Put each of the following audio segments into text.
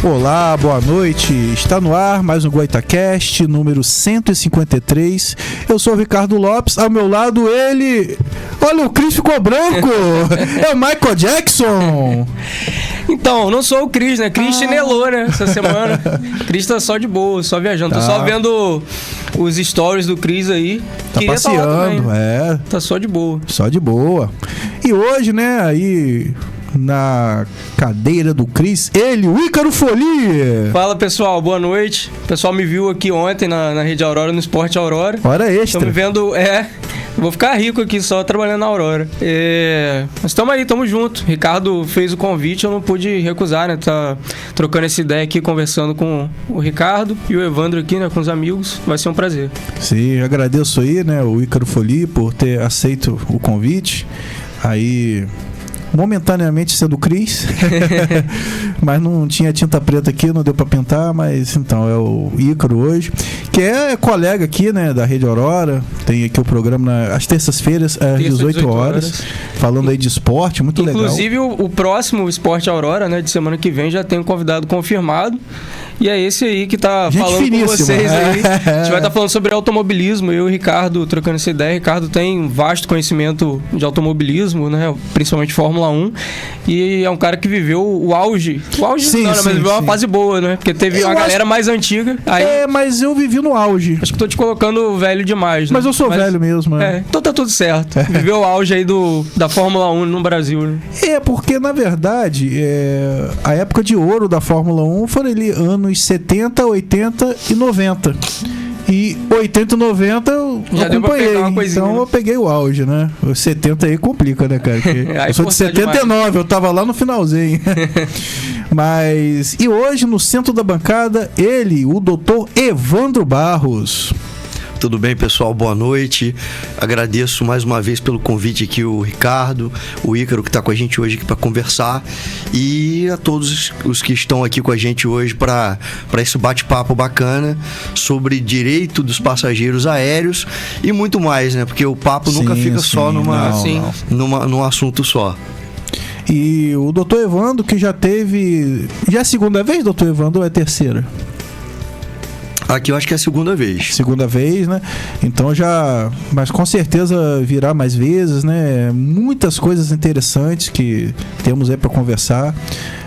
Olá, boa noite. Está no ar mais um GoitaCast, número 153. Eu sou o Ricardo Lopes, ao meu lado ele... Olha, o Cris ficou branco! É o Michael Jackson! Então, não sou o Cris, né? Cris chinelou, né? Essa semana. Cris tá só de boa, só viajando. Tô só vendo os stories do Cris aí. Tá passeando, Tá só de boa. Só de boa. E hoje, né, aí... na cadeira do Cris, ele, o Ícaro Folia. Fala, pessoal, boa noite. O pessoal me viu aqui ontem na Rede Aurora, no Esporte Aurora. Hora extra. Estão me vendo, vou ficar rico aqui só trabalhando na Aurora. Mas estamos aí, estamos juntos. Ricardo fez o convite, eu não pude recusar, né? Tá trocando essa ideia aqui, conversando com o Ricardo e o Evandro aqui, né? Com os amigos. Vai ser um prazer. Sim, agradeço aí, né? O Ícaro Folia por ter aceito o convite. Aí... momentaneamente sendo o Cris, mas não tinha tinta preta aqui, não deu pra pintar, mas então é o Ícaro hoje, que é colega aqui, né, da Rede Aurora, tem aqui o programa às terças-feiras, às 18 horas, falando aí de esporte, muito legal. Inclusive o próximo Esporte Aurora, né, de semana que vem, já tem um convidado confirmado, e é esse aí que tá falando com vocês aí. A gente vai estar falando sobre automobilismo, eu e o Ricardo trocando essa ideia. O Ricardo tem um vasto conhecimento de automobilismo, né, principalmente Fórmula 1, e é um cara que viveu o auge. O auge sim, não, né, mas viveu uma fase boa, né? Porque teve uma galera mais antiga. Aí, mas eu vivi no auge. Acho que tô te colocando velho demais, né? Mas eu sou velho mesmo, né? Então tá tudo certo. Viveu o auge aí da Fórmula 1 no Brasil, né? Porque na verdade, a época de ouro da Fórmula 1 foram ali anos 70, 80 e 90. E 80 e 90 eu acompanhei, então eu peguei o auge, né? Os 70 aí complica, né, cara? Eu sou de 79, eu tava lá no finalzinho. Mas... e hoje, no centro da bancada, ele, o doutor Evandro Barros. Tudo bem, pessoal? Boa noite. Agradeço mais uma vez pelo convite aqui o Ricardo, o Ícaro, que está com a gente hoje aqui para conversar, e a todos os que estão aqui com a gente hoje para esse bate-papo bacana sobre direito dos passageiros aéreos e muito mais, né? Porque o papo nunca fica só num assunto só. E o doutor Evandro, que já teve... já é a segunda vez, doutor Evandro, ou é a terceira? Aqui eu acho que é a segunda vez. Segunda vez, né? Então já... mas com certeza virá mais vezes, né? Muitas coisas interessantes que temos aí para conversar.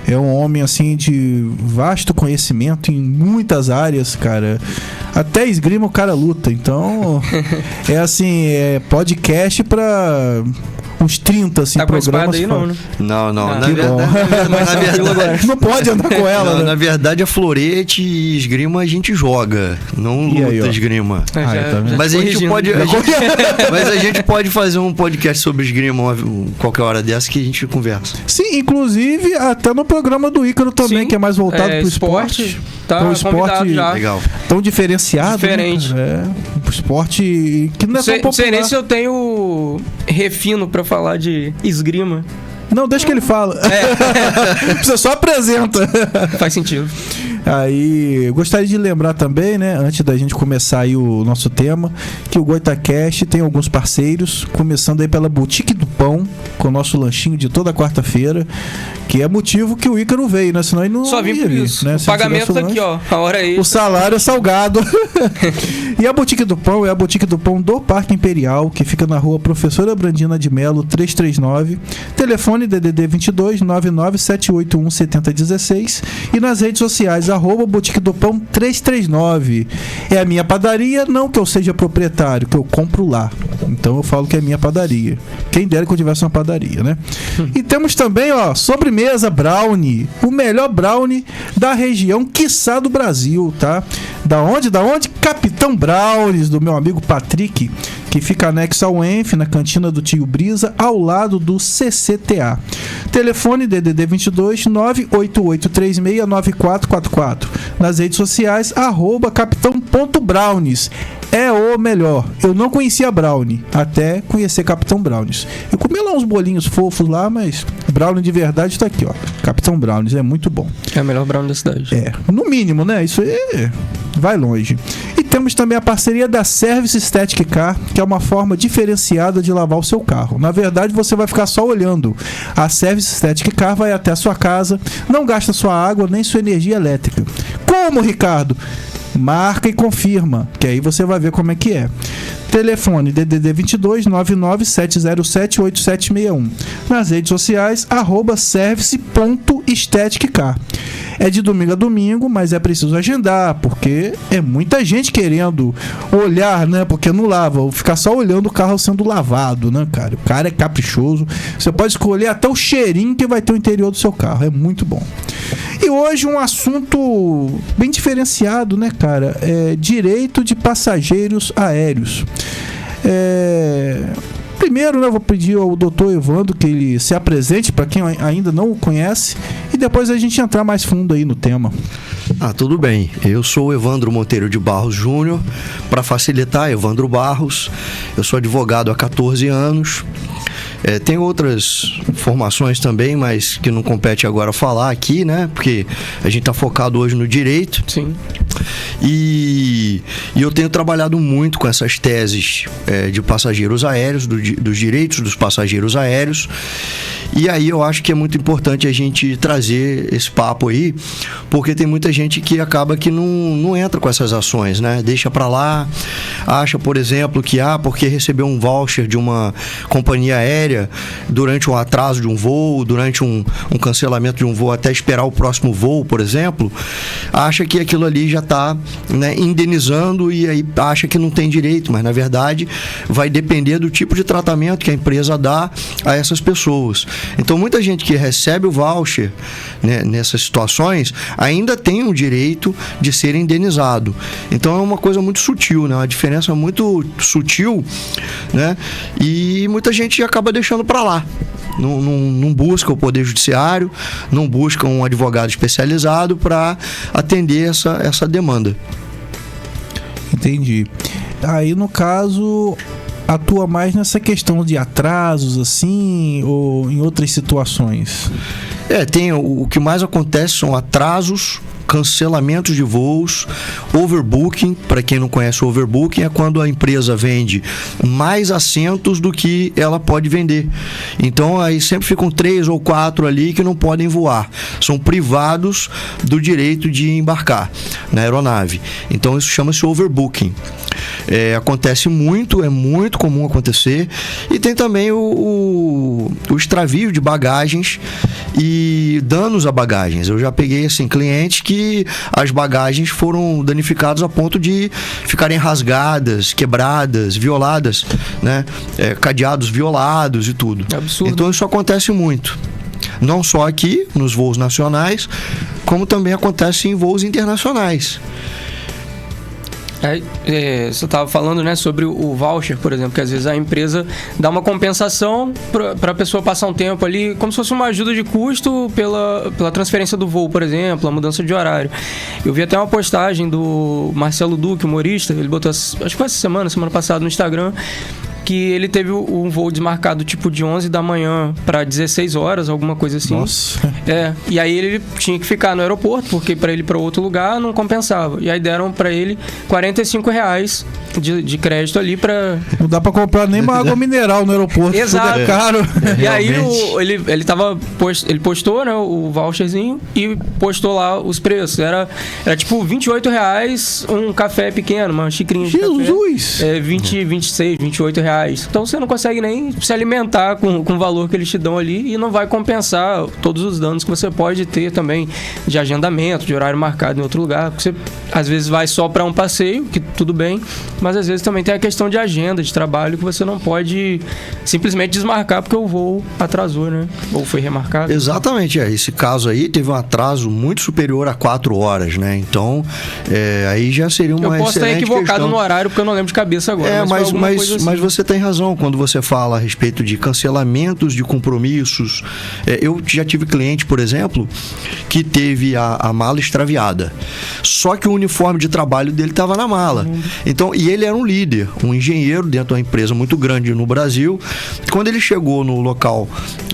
É um homem, assim, de vasto conhecimento em muitas áreas, cara. Até esgrima o cara luta. Então, é assim, podcast para... uns 30, assim, tá com programas. Aí, não, né? Não. Na verdade, não pode andar com ela, né? Na verdade, a florete e esgrima a gente joga, não luta esgrima. Mas a gente pode fazer um podcast sobre esgrima qualquer hora dessa que a gente conversa. Sim, inclusive até no programa do Ícaro também, que é mais voltado pro esporte. Tá, um esporte já. Legal. Tão diferenciado. Diferente. Né? Esporte que não é tão popular. Não sei nem se eu tenho refino pra falar de esgrima. Não, deixa que ele fala. Você só apresenta. Faz sentido. Aí, eu gostaria de lembrar também, né, antes da gente começar aí o nosso tema, que o GoitaCast tem alguns parceiros, começando aí pela Boutique do Pão, com o nosso lanchinho de toda quarta-feira, que é motivo que o Ícaro veio, né? Senão ele não só vim por isso. Né? O pagamento tá aqui, ó. A hora aí. O salário é salgado. E a Boutique do Pão é a Boutique do Pão do Parque Imperial, que fica na rua Professora Brandina de Melo, 339. Telefone DDD 22 99781 7016. E nas redes sociais, Boutique do Pão 339. É a minha padaria, não que eu seja proprietário, que eu compro lá. Então eu falo que é minha padaria. Quem dera que eu tivesse uma padaria, né? E temos também, ó, sobremesa brownie. O melhor brownie da região, quiçá do Brasil, tá? Da onde? Capitão Brownies, do meu amigo Patrick, que fica anexo ao ENF, na cantina do Tio Brisa, ao lado do CCTA. Telefone DDD 22 98836 9444. Nas redes sociais, @capitão.brownies. É o melhor. Eu não conhecia Brownie, até conhecer Capitão Brownies. Eu comi lá uns bolinhos fofos lá, mas Brownie de verdade tá aqui, ó. Capitão Brownies, é muito bom. É o melhor brownie da cidade. No mínimo, né? Isso aí vai longe. E Temos também a parceria da Service Static Car, que é uma forma diferenciada de lavar o seu carro. Na verdade, você vai ficar só olhando. A Service Static Car vai até a sua casa, não gasta sua água nem sua energia elétrica. Como, Ricardo? Marca e confirma, que aí você vai ver como é que é. Telefone DDD 22 99 707 8761. Nas redes sociais, @service.staticcar. É de domingo a domingo, mas é preciso agendar, porque é muita gente querendo olhar, né? Porque não lava, ou ficar só olhando o carro sendo lavado, né, cara? O cara é caprichoso. Você pode escolher até o cheirinho que vai ter o interior do seu carro. É muito bom. E hoje um assunto bem diferenciado, né, cara? É direito de passageiros aéreos. Primeiro, né, eu vou pedir ao Dr. Evandro que ele se apresente para quem ainda não o conhece e depois a gente entrar mais fundo aí no tema. Tudo bem. Eu sou o Evandro Monteiro de Barros Júnior. Para facilitar, Evandro Barros. Eu sou advogado há 14 anos. Tem outras formações também, mas que não compete agora falar aqui, né? Porque a gente está focado hoje no direito. Sim. E eu tenho trabalhado muito com essas teses de passageiros aéreos, dos direitos dos passageiros aéreos. E aí eu acho que é muito importante a gente trazer esse papo aí, porque tem muita gente que acaba que não entra com essas ações, né? Deixa pra lá, acha, por exemplo, que porque recebeu um voucher de uma companhia aérea durante um atraso de um voo, durante um cancelamento de um voo, até esperar o próximo voo, por exemplo, acha que aquilo ali já está, né, indenizando, e aí acha que não tem direito, mas na verdade vai depender do tipo de tratamento que a empresa dá a essas pessoas. Então muita gente que recebe o voucher, né, nessas situações ainda tem o direito de ser indenizado. Então é uma coisa muito sutil, né? Uma diferença muito sutil, né? E muita gente acaba deixando para lá. Não busca o Poder Judiciário, não busca um advogado especializado para atender essa demanda. Entendi. Aí, no caso, atua mais nessa questão de atrasos, assim, ou em outras situações? O que mais acontece são atrasos, cancelamentos de voos, overbooking. Para quem não conhece o overbooking, é quando a empresa vende mais assentos do que ela pode vender. Então aí sempre ficam 3 ou 4 ali que não podem voar. São privados do direito de embarcar na aeronave. Então isso chama-se overbooking. Acontece muito, é muito comum acontecer. E tem também o extravio de bagagens e danos a bagagens. Eu já peguei assim clientes que as bagagens foram danificadas a ponto de ficarem rasgadas, quebradas, violadas, né? Cadeados violados e tudo. É absurdo. Então isso acontece muito. Não só aqui, nos voos nacionais, como também acontece em voos internacionais. Você estava falando, né, sobre o voucher, por exemplo, que às vezes a empresa dá uma compensação para a pessoa passar um tempo ali, como se fosse uma ajuda de custo pela transferência do voo, por exemplo, a mudança de horário. Eu vi até uma postagem do Marcelo Duque, humorista, ele botou, acho que foi essa semana passada, no Instagram, que ele teve um voo desmarcado tipo de 11 da manhã para 16 horas, alguma coisa assim. Nossa. E aí ele tinha que ficar no aeroporto, porque para ele ir para outro lugar não compensava. E aí deram para ele R$45 de crédito ali para... Não dá para comprar nem uma água mineral no aeroporto. Exato. Tudo é caro. E aí ele postou, né, o voucherzinho e postou lá os preços. Era tipo R$28 um café pequeno, uma xicrinha de Jesus! café. 20, 26, R$28. Então você não consegue nem se alimentar com o valor que eles te dão ali e não vai compensar todos os danos que você pode ter também de agendamento, de horário marcado em outro lugar. Você às vezes vai só para um passeio, que tudo bem, mas às vezes também tem a questão de agenda, de trabalho, que você não pode simplesmente desmarcar porque o voo atrasou, né? Ou foi remarcado. Exatamente, esse caso aí teve um atraso muito superior a 4 horas, né? Então, aí já seria uma excelente questão. Eu posso estar equivocado no horário porque eu não lembro de cabeça agora. Mas você tem razão quando você fala a respeito de cancelamentos de compromissos. Eu já tive cliente, por exemplo, que teve a mala extraviada. Só que o uniforme de trabalho dele estava na mala. Então, e ele era um líder, um engenheiro dentro de uma empresa muito grande no Brasil. Quando ele chegou no local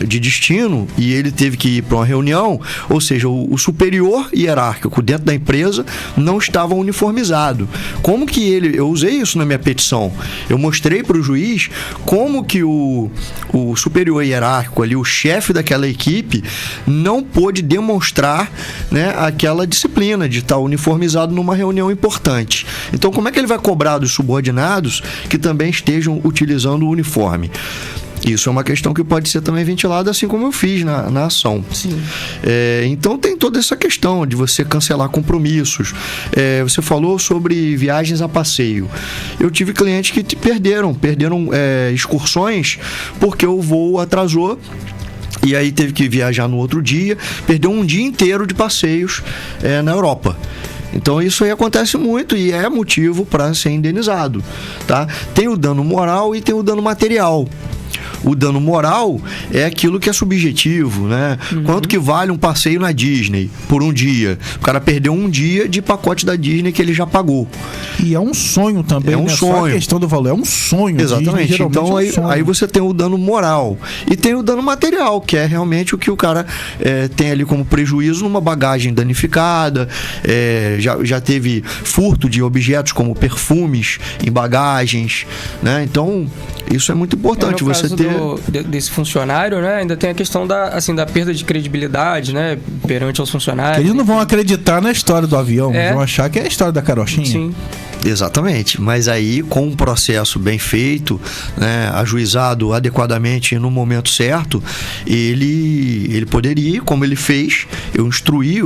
de destino e ele teve que ir para uma reunião, ou seja, o superior hierárquico dentro da empresa não estava uniformizado. Como que eu usei isso na minha petição, eu mostrei para o juiz como que o superior hierárquico ali, o chefe daquela equipe, não pôde demonstrar, né, aquela disciplina de estar uniformizado numa reunião importante. Então, como é que ele vai cobrar dos subordinados que também estejam utilizando o uniforme? Isso é uma questão que pode ser também ventilada, assim como eu fiz na ação. Sim. Então tem toda essa questão de você cancelar compromissos. Você falou sobre viagens a passeio. Eu tive clientes que perderam excursões porque o voo atrasou. E aí teve que viajar no outro dia, perdeu um dia inteiro de passeios na Europa. Então isso aí acontece muito e é motivo para ser indenizado, tá? Tem o dano moral e tem o dano material. O dano moral é aquilo que é subjetivo, né? Quanto que vale um passeio na Disney por um dia? O cara perdeu um dia de pacote da Disney que ele já pagou. E é um sonho também, é um sonho. Só a questão do valor, é um sonho. Exatamente. Disney, então aí você tem o dano moral e tem o dano material, que é realmente o que o cara tem ali como prejuízo numa bagagem danificada, já teve furto de objetos como perfumes em bagagens, né? Então isso é muito importante. No você caso ter desse funcionário, né, ainda tem a questão da perda de credibilidade, né, perante aos funcionários. Eles não vão acreditar na história do avião, vão achar que é a história da carochinha. Sim. Exatamente, mas aí com um processo bem feito, né, ajuizado adequadamente no momento certo, ele poderia, como ele fez, eu instruí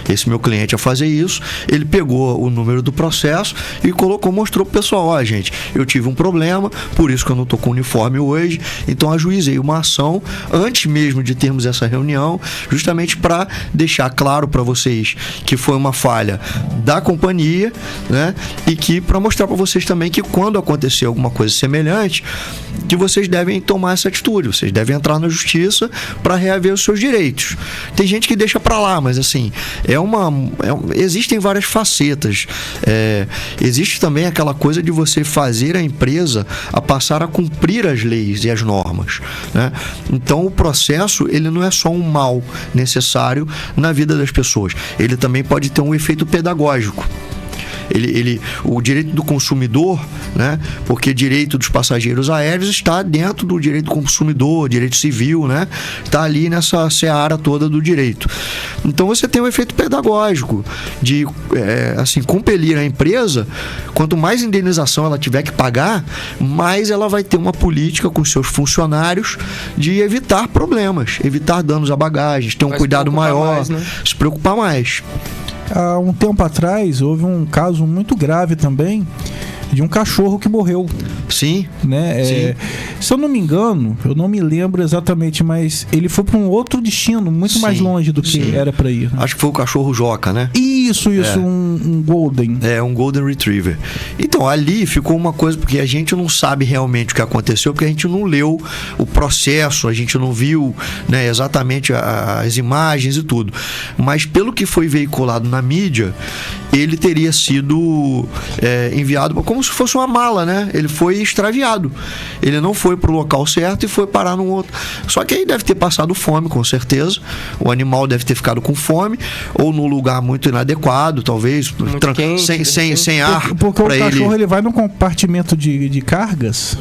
esse meu cliente a fazer isso, ele pegou o número do processo e mostrou pro pessoal, gente, eu tive um problema, por isso que eu não tô com uniforme hoje, então ajuizei uma ação antes mesmo de termos essa reunião, justamente para deixar claro para vocês que foi uma falha da companhia, né? E que para mostrar para vocês também que quando acontecer alguma coisa semelhante, que vocês devem tomar essa atitude, vocês devem entrar na justiça para reaver os seus direitos. Tem gente que deixa para lá, mas assim, existem várias facetas. Existe também aquela coisa de você fazer a empresa a passar a cumprir as leis e as normas, né? Então o processo, ele não é só um mal necessário na vida das pessoas, ele também pode ter um efeito pedagógico. O direito do consumidor, né? Porque direito dos passageiros aéreos está dentro do direito do consumidor, direito civil, né? Está ali nessa seara toda do direito. Então você tem um efeito pedagógico de compelir a empresa. Quanto mais indenização ela tiver que pagar, mais ela vai ter uma política com seus funcionários de evitar problemas, evitar danos a bagagens, ter um cuidado maior, mais, né? Se preocupar mais. Há um tempo atrás, houve um caso muito grave também de um cachorro que morreu. Sim. Né? Sim. Se eu não me engano, eu não me lembro exatamente, mas ele foi para um outro destino, muito mais longe do que era para ir. Né? Acho que foi o cachorro Joca, né? Isso, um Golden. Um Golden Retriever. Então, ali ficou uma coisa, porque a gente não sabe realmente o que aconteceu, porque a gente não leu o processo, a gente não viu, né, exatamente as imagens e tudo. Mas pelo que foi veiculado na mídia, ele teria sido enviado como se fosse uma mala, né? Ele foi extraviado. Ele não foi pro local certo e foi parar num outro. Só que aí deve ter passado fome, com certeza. O animal deve ter ficado com fome, ou num lugar muito inadequado, talvez, quente, sem ar. Porque o cachorro ele vai num compartimento de cargas,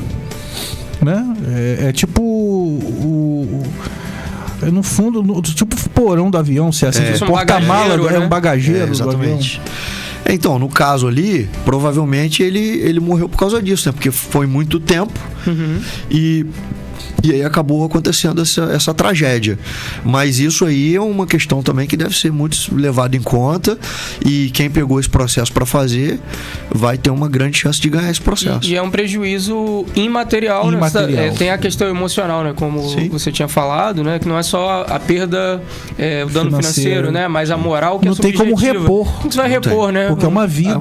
né? Tipo no fundo, tipo o porão do avião, se é assim, porta-mala, né? Um bagageiro exatamente. Do avião. Então, no caso ali, provavelmente ele morreu por causa disso, né? Porque foi muito tempo e aí acabou acontecendo essa tragédia. Mas isso aí é uma questão também que deve ser muito levada em conta, e quem pegou esse processo para fazer vai ter uma grande chance de ganhar esse processo. E é um prejuízo imaterial, né? Tem a questão emocional, né? Como você tinha falado, né? Que não é só a perda, o dano financeiro, né? Mas a moral que não é subjetiva. Não tem como repor. Não você vai repor, né? Porque é uma vida.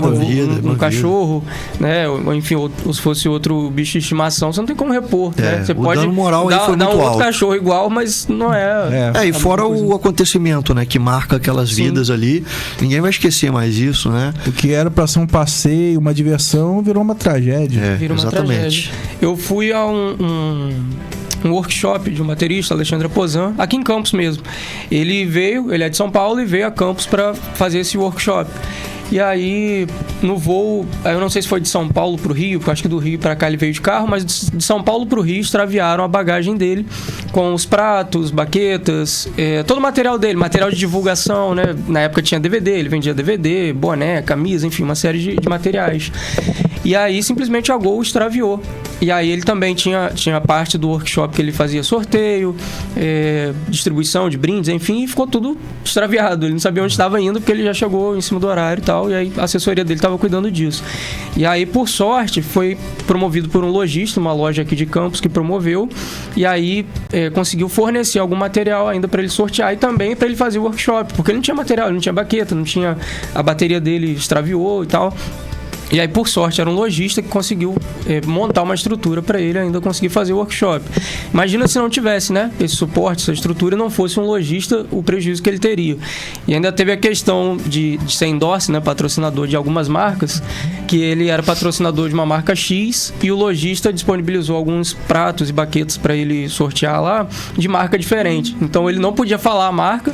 Um cachorro, né? Ou, enfim, ou se fosse outro bicho de estimação, você não tem como repor, né? Você pode dando moral aí foi dá muito um alto. outro cachorro igual, mas não é... E fora o acontecimento, né? Que marca aquelas vidas ali. Ninguém vai esquecer mais isso, né? O que era pra ser um passeio, uma diversão, virou uma tragédia. Virou uma tragédia. Eu fui a um workshop de um baterista, Alexandre Pozan, aqui em Campos mesmo. Ele é de São Paulo e veio a Campos para fazer esse workshop. E aí, no voo, eu não sei se foi de São Paulo pro Rio, porque eu acho que do Rio para cá ele veio de carro, mas de São Paulo pro Rio extraviaram a bagagem dele com os pratos, baquetas, todo o material dele, material de divulgação, né? Na época tinha DVD, ele vendia DVD, boné, camisa, enfim, uma série de materiais. E aí, simplesmente a Gol extraviou. E aí ele também tinha parte do workshop que ele fazia sorteio, distribuição de brindes, enfim, e ficou tudo extraviado. Ele não sabia onde estava indo, porque ele já chegou em cima do horário e tal, e aí a assessoria dele estava cuidando disso. E aí, por sorte, foi promovido por um lojista, uma loja aqui de Campos que promoveu, e aí conseguiu fornecer algum material ainda para ele sortear e também para ele fazer o workshop, porque ele não tinha material, ele não tinha baqueta, não tinha... A bateria dele extraviou e tal. E aí, por sorte, era um lojista que conseguiu montar uma estrutura para ele ainda conseguir fazer o workshop. Imagina se não tivesse, né, esse suporte, essa estrutura, e não fosse um lojista, o prejuízo que ele teria. E ainda teve a questão de ser endorse, né, patrocinador de algumas marcas, que ele era patrocinador de uma marca X e o lojista disponibilizou alguns pratos e baquetas para ele sortear lá de marca diferente. Então, ele não podia falar a marca,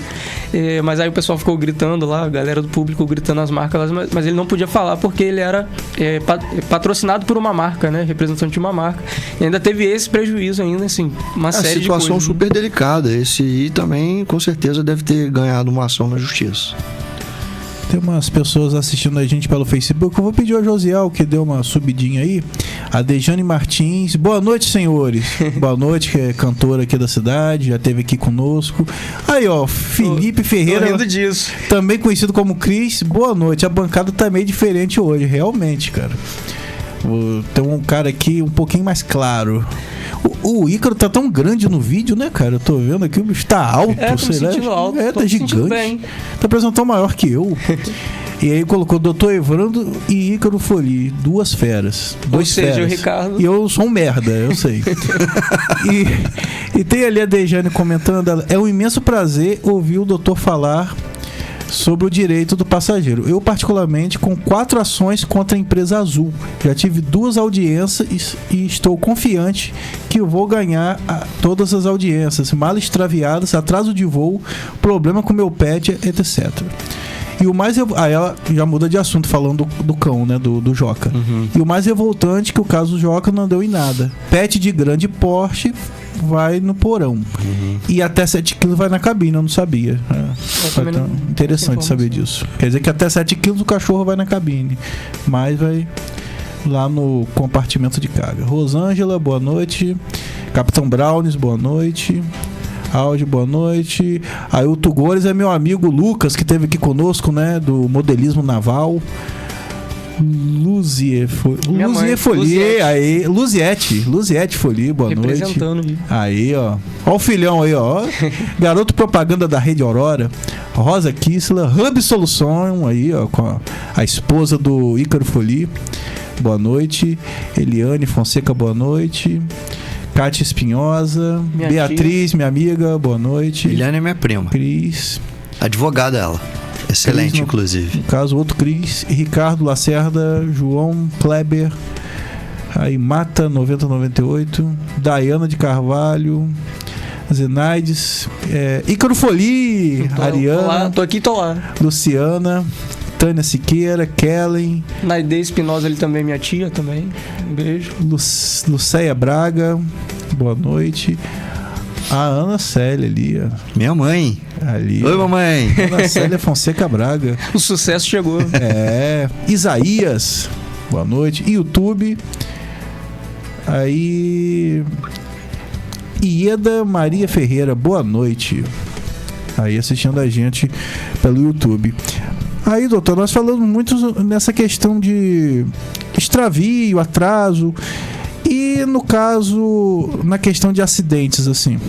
mas aí o pessoal ficou gritando lá, a galera do público gritando as marcas, mas ele não podia falar porque ele era patrocinado por uma marca, né? Representante de uma marca. E ainda teve esse prejuízo ainda, assim, uma série de coisas. Situação super delicada. Esse aí também, com certeza, deve ter ganhado uma ação na justiça. Tem umas pessoas assistindo a gente pelo Facebook. Eu vou pedir ao Josiel, que deu uma subidinha aí. A Dejane Martins. Boa noite, senhores. Boa noite, que é cantora aqui da cidade. Já esteve aqui conosco. Aí, ó, Felipe Ferreira. Tô rindo disso. Também conhecido como Cris. Boa noite. A bancada tá meio diferente hoje, realmente, cara. Tem um cara aqui um pouquinho mais claro. O Ícaro tá tão grande no vídeo, né, cara? Eu tô vendo aqui, o bicho tá alto, sei lá. Alto, tá gigante. Bem. Tá parecendo tão maior que eu. E aí colocou Dr. Evrando e Ícaro Foli, duas feras. Dois feras. O Ricardo. E eu sou um merda, eu sei. e tem ali a Dejane comentando, é um imenso prazer ouvir o doutor falar sobre o direito do passageiro. Eu, particularmente, com 4 ações contra a empresa Azul. Já tive 2 audiências e estou confiante que vou ganhar todas as audiências. Malas extraviadas, atraso de voo, problema com meu pet, etc. E o mais... Aí ela já muda de assunto, falando do cão, né? Do Joca. Uhum. E o mais revoltante é que o caso do Joca não deu em nada. Pet de grande porte vai no porão. Uhum. E até 7 quilos vai na cabine, eu não sabia. Interessante saber disso. Quer dizer que até 7 quilos o cachorro vai na cabine. Mas vai lá no compartimento de carga. Rosângela, boa noite. Capitão Browns, boa noite. Áudio, boa noite. Ailton Gores é meu amigo Lucas, que esteve aqui conosco, né? Do modelismo naval. Luzier Folie, aí, Luziette Folie, boa noite. Representando. Aí, ó. Ó o filhão aí, ó. Garoto propaganda da Rede Aurora. Rosa Kissler, Hub Solução, aí, ó, com a esposa do Ícaro Folie. Boa noite. Eliane Fonseca, boa noite. Cátia Espinhosa, Beatriz, minha amiga, boa noite. Eliane é minha prima. Cris. Advogada ela. Excelente, Cris, inclusive. No caso, outro Cris. Ricardo Lacerda, João Kleber. Aí, Mata 9098. Daiana de Carvalho. Zenaides. Ícaro Folie. Ariana. Tô aqui, tô lá. Luciana. Tânia Siqueira, Kellen. Naide Espinosa ali também, minha tia também. Um beijo. Lucéia Braga, boa noite. A Ana Célia ali, ó. Minha mãe. Ali. Oi, mamãe. Ana Célia Fonseca Braga. O sucesso chegou. Isaías, boa noite. YouTube. Aí. Ieda Maria Ferreira, boa noite. Aí assistindo a gente pelo YouTube. Aí, doutor, nós falamos muito nessa questão de extravio, atraso e, no caso, na questão de acidentes, assim.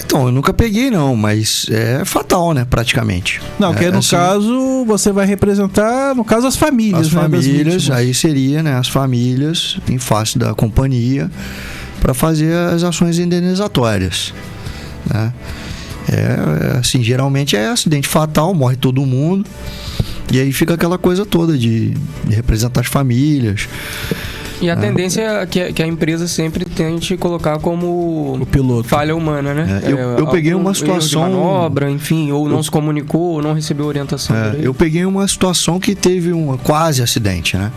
Então, eu nunca peguei não, mas é fatal, né, praticamente. Não, que no assim, caso, você vai representar, no caso, as famílias, as né? Famílias, aí seria, né, as famílias em face da companhia, para fazer as ações indenizatórias, né? Assim, geralmente é acidente fatal, morre todo mundo, e aí fica aquela coisa toda de representar as famílias. E a tendência é que a empresa sempre tente colocar como o piloto falha humana, né? Eu peguei uma situação... Erro de manobra, enfim, ou não se comunicou, ou não recebeu orientação. Eu peguei uma situação que teve um quase acidente, né?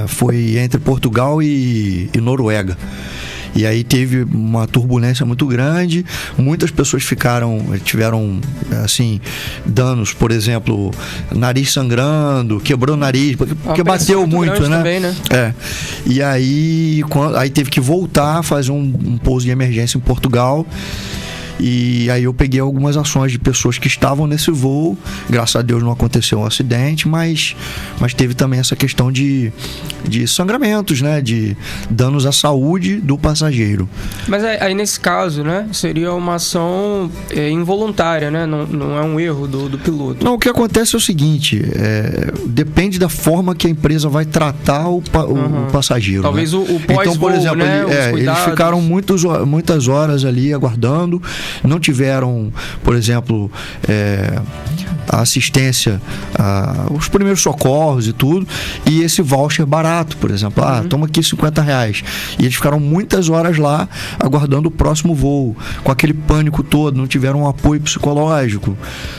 Foi entre Portugal e Noruega. E aí teve uma turbulência muito grande, muitas pessoas tiveram assim, danos, por exemplo, nariz sangrando, quebrou o nariz, porque bateu muito, né? Também, né? E aí teve que voltar a fazer um pouso de emergência em Portugal. E aí eu peguei algumas ações de pessoas que estavam nesse voo. Graças a Deus não aconteceu um acidente, mas teve também essa questão de sangramentos, né? De danos à saúde do passageiro. Mas aí nesse caso, né? Seria uma ação involuntária, né? Não é um erro do piloto. Não, o que acontece é o seguinte, depende da forma que a empresa vai tratar o passageiro. Talvez, né? o pós-voo, então, por exemplo, né? Eles ficaram muitas horas ali aguardando, não tiveram, por exemplo, a assistência, os primeiros socorros e tudo, e esse voucher barato, por exemplo, toma aqui R$50, e eles ficaram muitas horas lá aguardando o próximo voo, com aquele pânico todo, não tiveram um apoio psicológico,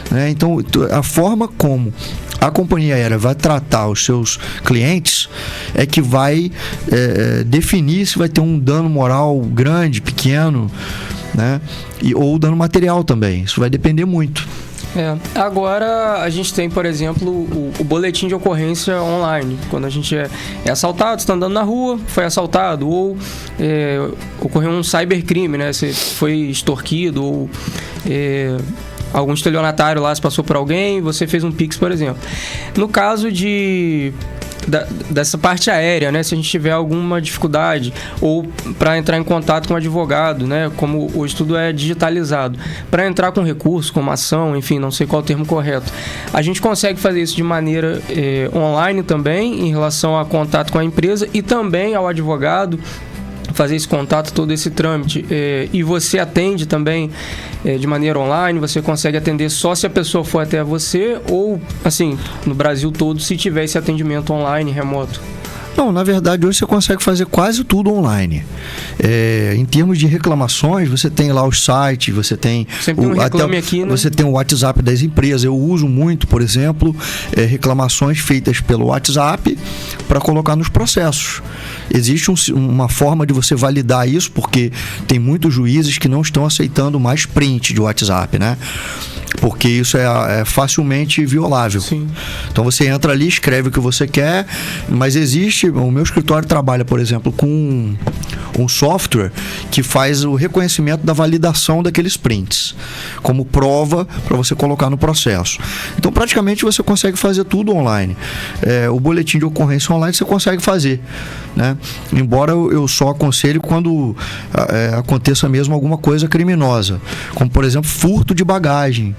né? Então, a forma como a companhia aérea vai tratar os seus clientes é que vai definir se vai ter um dano moral grande, pequeno, né? Ou dano material também. Isso vai depender muito. Agora a gente tem, por exemplo, o boletim de ocorrência online. Quando a gente é assaltado, está andando na rua, foi assaltado, ou ocorreu um cybercrime, né? Você foi extorquido, ou algum estelionatário lá se passou por alguém, você fez um Pix, por exemplo. No caso dessa parte aérea, né? Se a gente tiver alguma dificuldade ou para entrar em contato com o advogado, né? Como hoje tudo é digitalizado, para entrar com recurso, com uma ação, enfim, não sei qual o termo correto, a gente consegue fazer isso de maneira online também, em relação a contato com a empresa e também ao advogado, fazer esse contato, todo esse trâmite, e você atende também de maneira online, você consegue atender só se a pessoa for até você, ou assim, no Brasil todo, se tiver esse atendimento online, remoto? Não, na verdade hoje você consegue fazer quase tudo online. Em termos de reclamações, você tem lá os sites, você tem aqui, né? Você tem o WhatsApp das empresas. Eu uso muito, por exemplo, reclamações feitas pelo WhatsApp para colocar nos processos. Existe uma forma de você validar isso, porque tem muitos juízes que não estão aceitando mais print de WhatsApp, né? Porque isso é facilmente violável. Sim. Então você entra ali, escreve o que você quer, mas o meu escritório trabalha, por exemplo, com um software que faz o reconhecimento da validação daqueles prints, como prova para você colocar no processo. Então praticamente você consegue fazer tudo online. O boletim de ocorrência online você consegue fazer, né? Embora eu só aconselhe quando aconteça mesmo alguma coisa criminosa, como por exemplo furto de bagagem.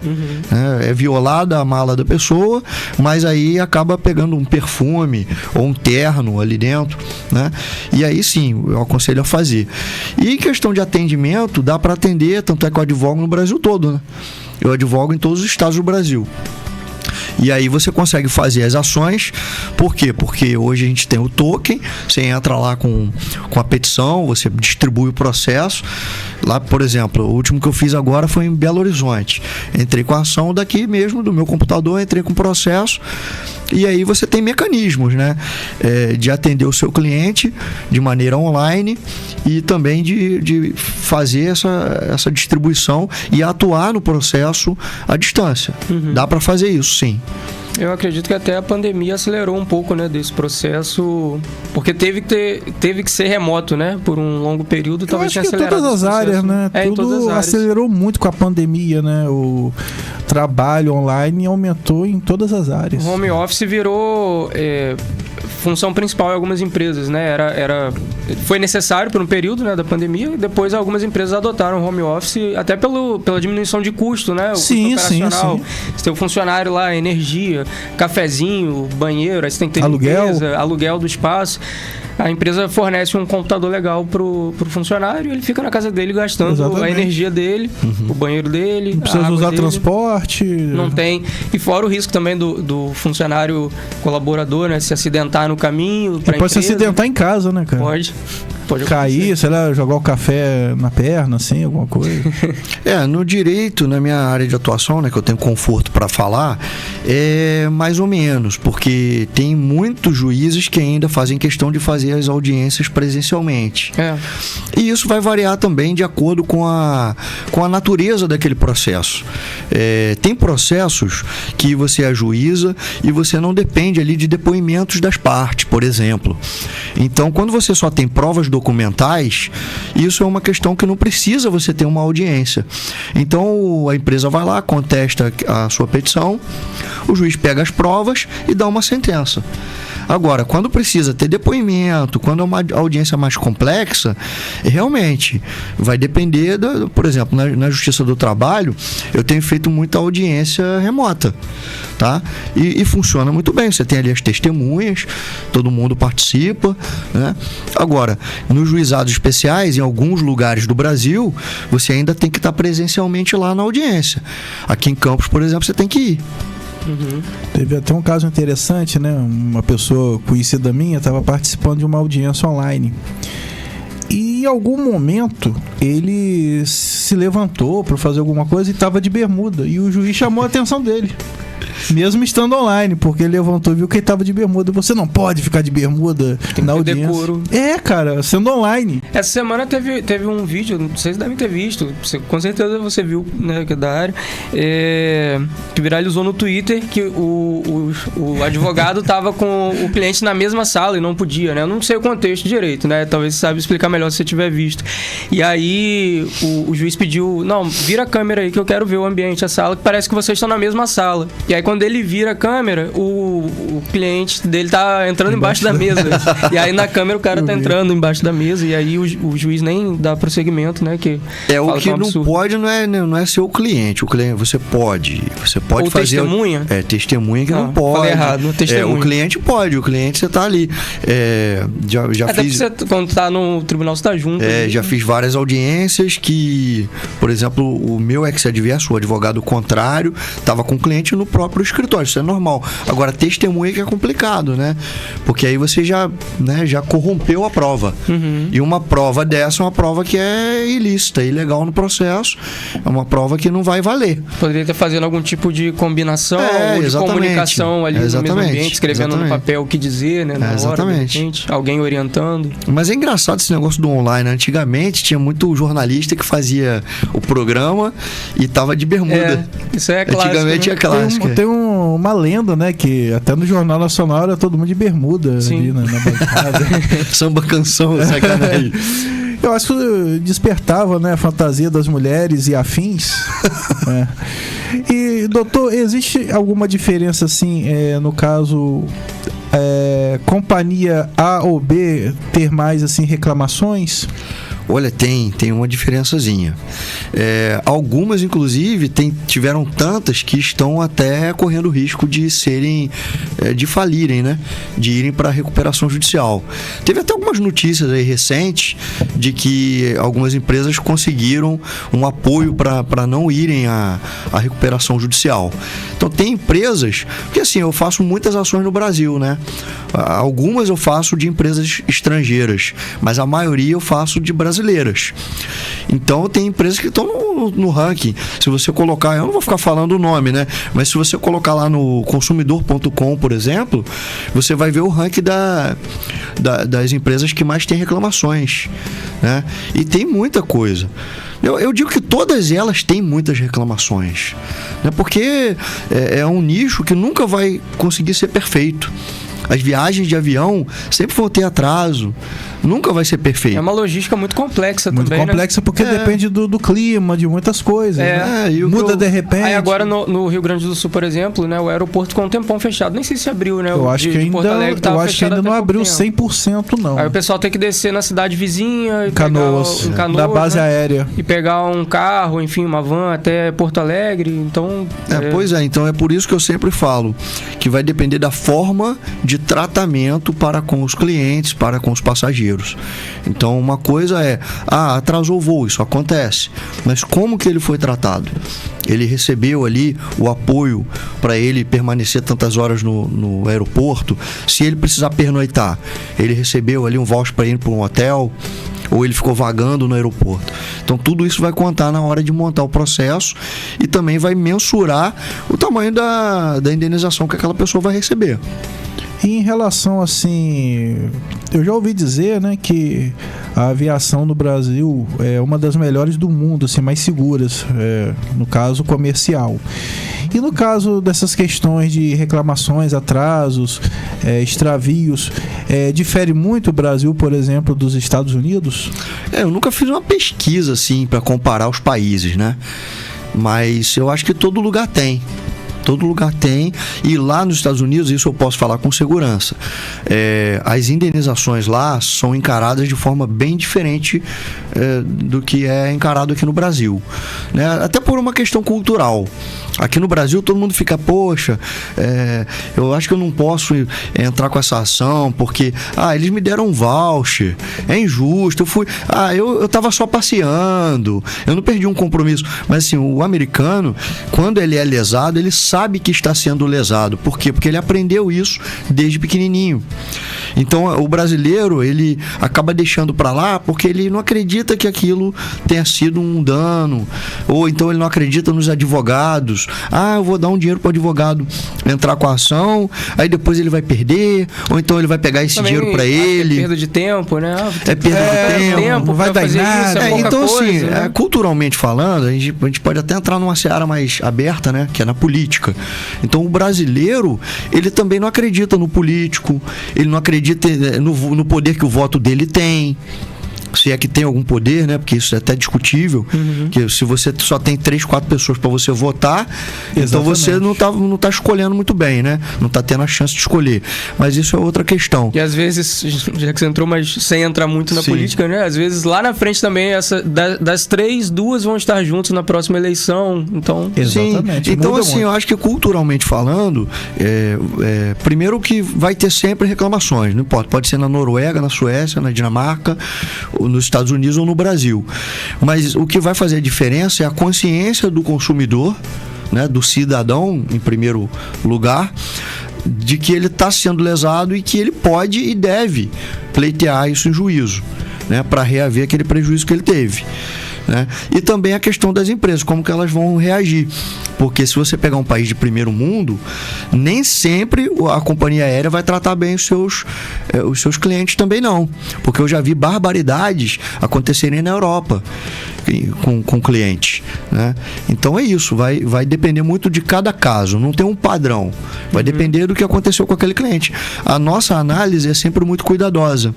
É violada a mala da pessoa, mas aí acaba pegando um perfume ou um terno ali dentro, né? E aí sim, eu aconselho a fazer. E em questão de atendimento, dá para atender, tanto é que eu advogo no Brasil todo, né? Eu advogo em todos os estados do Brasil. E aí você consegue fazer as ações. Por quê? Porque hoje a gente tem o token, você entra lá com a petição, você distribui o processo. Lá, por exemplo, o último que eu fiz agora foi em Belo Horizonte. Entrei com a ação daqui mesmo, do meu computador, entrei com o processo. E aí você tem mecanismos, né? De atender o seu cliente de maneira online e também de fazer essa distribuição e atuar no processo à distância. Dá para fazer isso, sim. Eu acredito que até a pandemia acelerou um pouco, né, desse processo, porque teve que ser remoto, né, por um longo período. Talvez tenha acelerado todas as áreas, né? Tudo acelerou muito com a pandemia, né? O trabalho online aumentou em todas as áreas. O home office virou função principal em algumas empresas, né? Foi necessário por um período, né, da pandemia, e depois algumas empresas adotaram home office até pela diminuição de custo, né? O sim, custo operacional. sim. Você tem o funcionário lá, energia, cafezinho, banheiro, aí você tem que ter limpeza, aluguel do espaço. A empresa fornece um computador legal pro funcionário e ele fica na casa dele gastando a energia dele, o banheiro dele. Não precisa usar transporte. Não tem. E fora o risco também do funcionário colaborador, né? Se acidentar no caminho. Pode se acidentar em casa, né, cara? Pode cair, sei lá, jogar o café na perna, assim, alguma coisa. No direito, na minha área de atuação, né, que eu tenho conforto para falar, é mais ou menos, porque tem muitos juízes que ainda fazem questão de fazer as audiências presencialmente. E isso vai variar também de acordo com a natureza daquele processo. Tem processos que você ajuiza e você não depende ali de depoimentos das partes, por exemplo. Então, quando você só tem provas documentais, isso é uma questão que não precisa você ter uma audiência. Então, a empresa vai lá, contesta a sua petição, o juiz pega as provas e dá uma sentença. Agora, quando precisa ter depoimento, quando é uma audiência mais complexa, realmente vai depender, por exemplo, na Justiça do Trabalho, eu tenho feito muita audiência remota, tá? E funciona muito bem. Você tem ali as testemunhas, todo mundo participa, né? Agora, nos juizados especiais, em alguns lugares do Brasil, você ainda tem que estar presencialmente lá na audiência. Aqui em Campos, por exemplo, você tem que ir. Teve até um caso interessante, né? Uma pessoa conhecida minha estava participando de uma audiência online. E em algum momento ele se levantou para fazer alguma coisa e estava de bermuda. E o juiz chamou a atenção dele. Mesmo estando online, porque ele levantou e viu que ele estava de bermuda. Você não pode ficar de bermuda na audiência. Decoro. Cara, sendo online. Essa semana teve um vídeo, vocês devem ter visto, com certeza você viu, né, que é da área, que viralizou no Twitter, que o advogado estava com o cliente na mesma sala e não podia, né? Eu não sei o contexto direito, né? Talvez você saiba explicar melhor se você tiver visto. E aí o juiz pediu, não, vira a câmera aí que eu quero ver o ambiente, a sala, que parece que vocês estão na mesma sala. E aí quando ele vira a câmera, o cliente dele tá entrando embaixo da mesa. E aí na câmera o cara tá entrando embaixo da mesa. E aí o juiz nem dá prosseguimento, né? Que o que não pode não é ser o cliente. O cliente você pode ou fazer. Testemunha? Testemunha que não pode. Falei errado, testemunha. O cliente pode, o cliente você tá ali. Já até fiz. Quando tá no tribunal, você tá junto. Já fiz várias audiências que, por exemplo, o meu ex-adverso, o advogado contrário, tava com o cliente no próprio escritório, isso é normal. Agora, testemunha que é complicado, né? Porque aí você já corrompeu a prova. E uma prova dessa é uma prova que é ilícita, ilegal no processo, é uma prova que não vai valer. Poderia estar fazendo algum tipo de combinação ou de comunicação ali no mesmo ambiente, escrevendo no papel o que dizer, né? Na hora, de repente, alguém orientando. Mas é engraçado esse negócio do online. Antigamente tinha muito jornalista que fazia o programa e tava de bermuda. Isso é clássico. Antigamente é clássico. Tem uma lenda, né? Que até no Jornal Nacional era todo mundo de bermuda. Sim. Ali na bancada. Samba canção, sacanagem. Eu acho que despertava, né, a fantasia das mulheres e afins. E, doutor, existe alguma diferença, assim, no caso, companhia A ou B ter mais, assim, reclamações? Olha, tem uma diferençazinha. Algumas, inclusive, tiveram tantas que estão até correndo risco de serem, de falirem, né? De irem para a recuperação judicial. Teve até algumas notícias aí recentes de que algumas empresas conseguiram um apoio para não irem à recuperação judicial. Então, tem empresas, porque assim, eu faço muitas ações no Brasil, né? Algumas eu faço de empresas estrangeiras, mas a maioria eu faço de brasileiras. Então tem empresas que estão no ranking. Se você colocar, eu não vou ficar falando o nome, né? Mas se você colocar lá no consumidor.com, por exemplo, você vai ver o ranking das empresas que mais têm reclamações, né? E tem muita coisa. Eu digo que todas elas têm muitas reclamações, né? Porque é um nicho que nunca vai conseguir ser perfeito. As viagens de avião sempre vão ter atraso. Nunca vai ser perfeito. É uma logística muito complexa muito também, muito complexa, né? Porque depende do clima, de muitas coisas. Né? Muda de repente. Aí agora no Rio Grande do Sul, por exemplo, né, o aeroporto ficou um tempão fechado. Nem sei se abriu, né? Eu acho que ainda não abriu 100%, não. Aí o pessoal tem que descer na cidade vizinha, Canoas, da base aérea. E pegar um carro, enfim, uma van até Porto Alegre. Então. Pois é, então é por isso que eu sempre falo que vai depender da forma de tratamento para com os clientes, para com os passageiros. Então uma coisa é, atrasou o voo, isso acontece, mas como que ele foi tratado? Ele recebeu ali o apoio para ele permanecer tantas horas no aeroporto? Se ele precisar pernoitar, ele recebeu ali um voucher para ir para um hotel? Ou ele ficou vagando no aeroporto? Então tudo isso vai contar na hora de montar o processo e também vai mensurar o tamanho da indenização que aquela pessoa vai receber. E em relação, assim, eu já ouvi dizer, né, que a aviação no Brasil é uma das melhores do mundo, assim, mais seguras, no caso comercial. E no caso dessas questões de reclamações, atrasos, extravios, difere muito o Brasil, por exemplo, dos Estados Unidos? Eu nunca fiz uma pesquisa, assim, para comparar os países, né? Mas eu acho que todo lugar tem. Todo lugar tem, e lá nos Estados Unidos, isso eu posso falar com segurança, as indenizações lá são encaradas de forma bem diferente do que é encarado aqui no Brasil, né? Até por uma questão cultural. Aqui no Brasil todo mundo fica, poxa, eu acho que eu não posso entrar com essa ação porque eles me deram um voucher, é injusto, eu tava só passeando, eu não perdi um compromisso. Mas assim, o americano, quando ele é lesado, ele sabe que está sendo lesado. Por quê? Porque ele aprendeu isso desde pequenininho. Então o brasileiro, ele acaba deixando para lá porque ele não acredita que aquilo tenha sido um dano, ou então ele não acredita nos advogados. Eu vou dar um dinheiro para o advogado entrar com a ação, aí depois ele vai perder, ou então ele vai pegar esse dinheiro para ele. É perda de tempo, né? É perda de tempo, não vai dar nada. Então coisa, assim, né? culturalmente falando, a gente pode até entrar numa seara mais aberta, né? Que é na política. Então o brasileiro, ele também não acredita no político, ele não acredita no poder que o voto dele tem. Se é que tem algum poder, né? Porque isso é até discutível. Que se você só tem 3, 4 pessoas para você votar, então você não tá escolhendo muito bem, né? Não tá tendo a chance de escolher. Mas isso é outra questão. E às vezes, já que você entrou, mas sem entrar muito na política, né? Às vezes lá na frente também, das 3, 2 vão estar juntos na próxima eleição. Então, exatamente. Sim. Então, assim, eu acho que culturalmente falando, primeiro que vai ter sempre reclamações, não importa. Pode ser na Noruega, na Suécia, na Dinamarca, nos Estados Unidos ou no Brasil. Mas o que vai fazer a diferença é a consciência do consumidor, né, do cidadão, em primeiro lugar, de que ele está sendo lesado e que ele pode e deve pleitear isso em juízo, né, para reaver aquele prejuízo que ele teve. Né? E também a questão das empresas, como que elas vão reagir, porque se você pegar um país de primeiro mundo, nem sempre a companhia aérea vai tratar bem os seus clientes também não, porque eu já vi barbaridades acontecerem na Europa com clientes, né? Então é isso, vai depender muito de cada caso, não tem um padrão, vai depender do que aconteceu com aquele cliente. A nossa análise é sempre muito cuidadosa.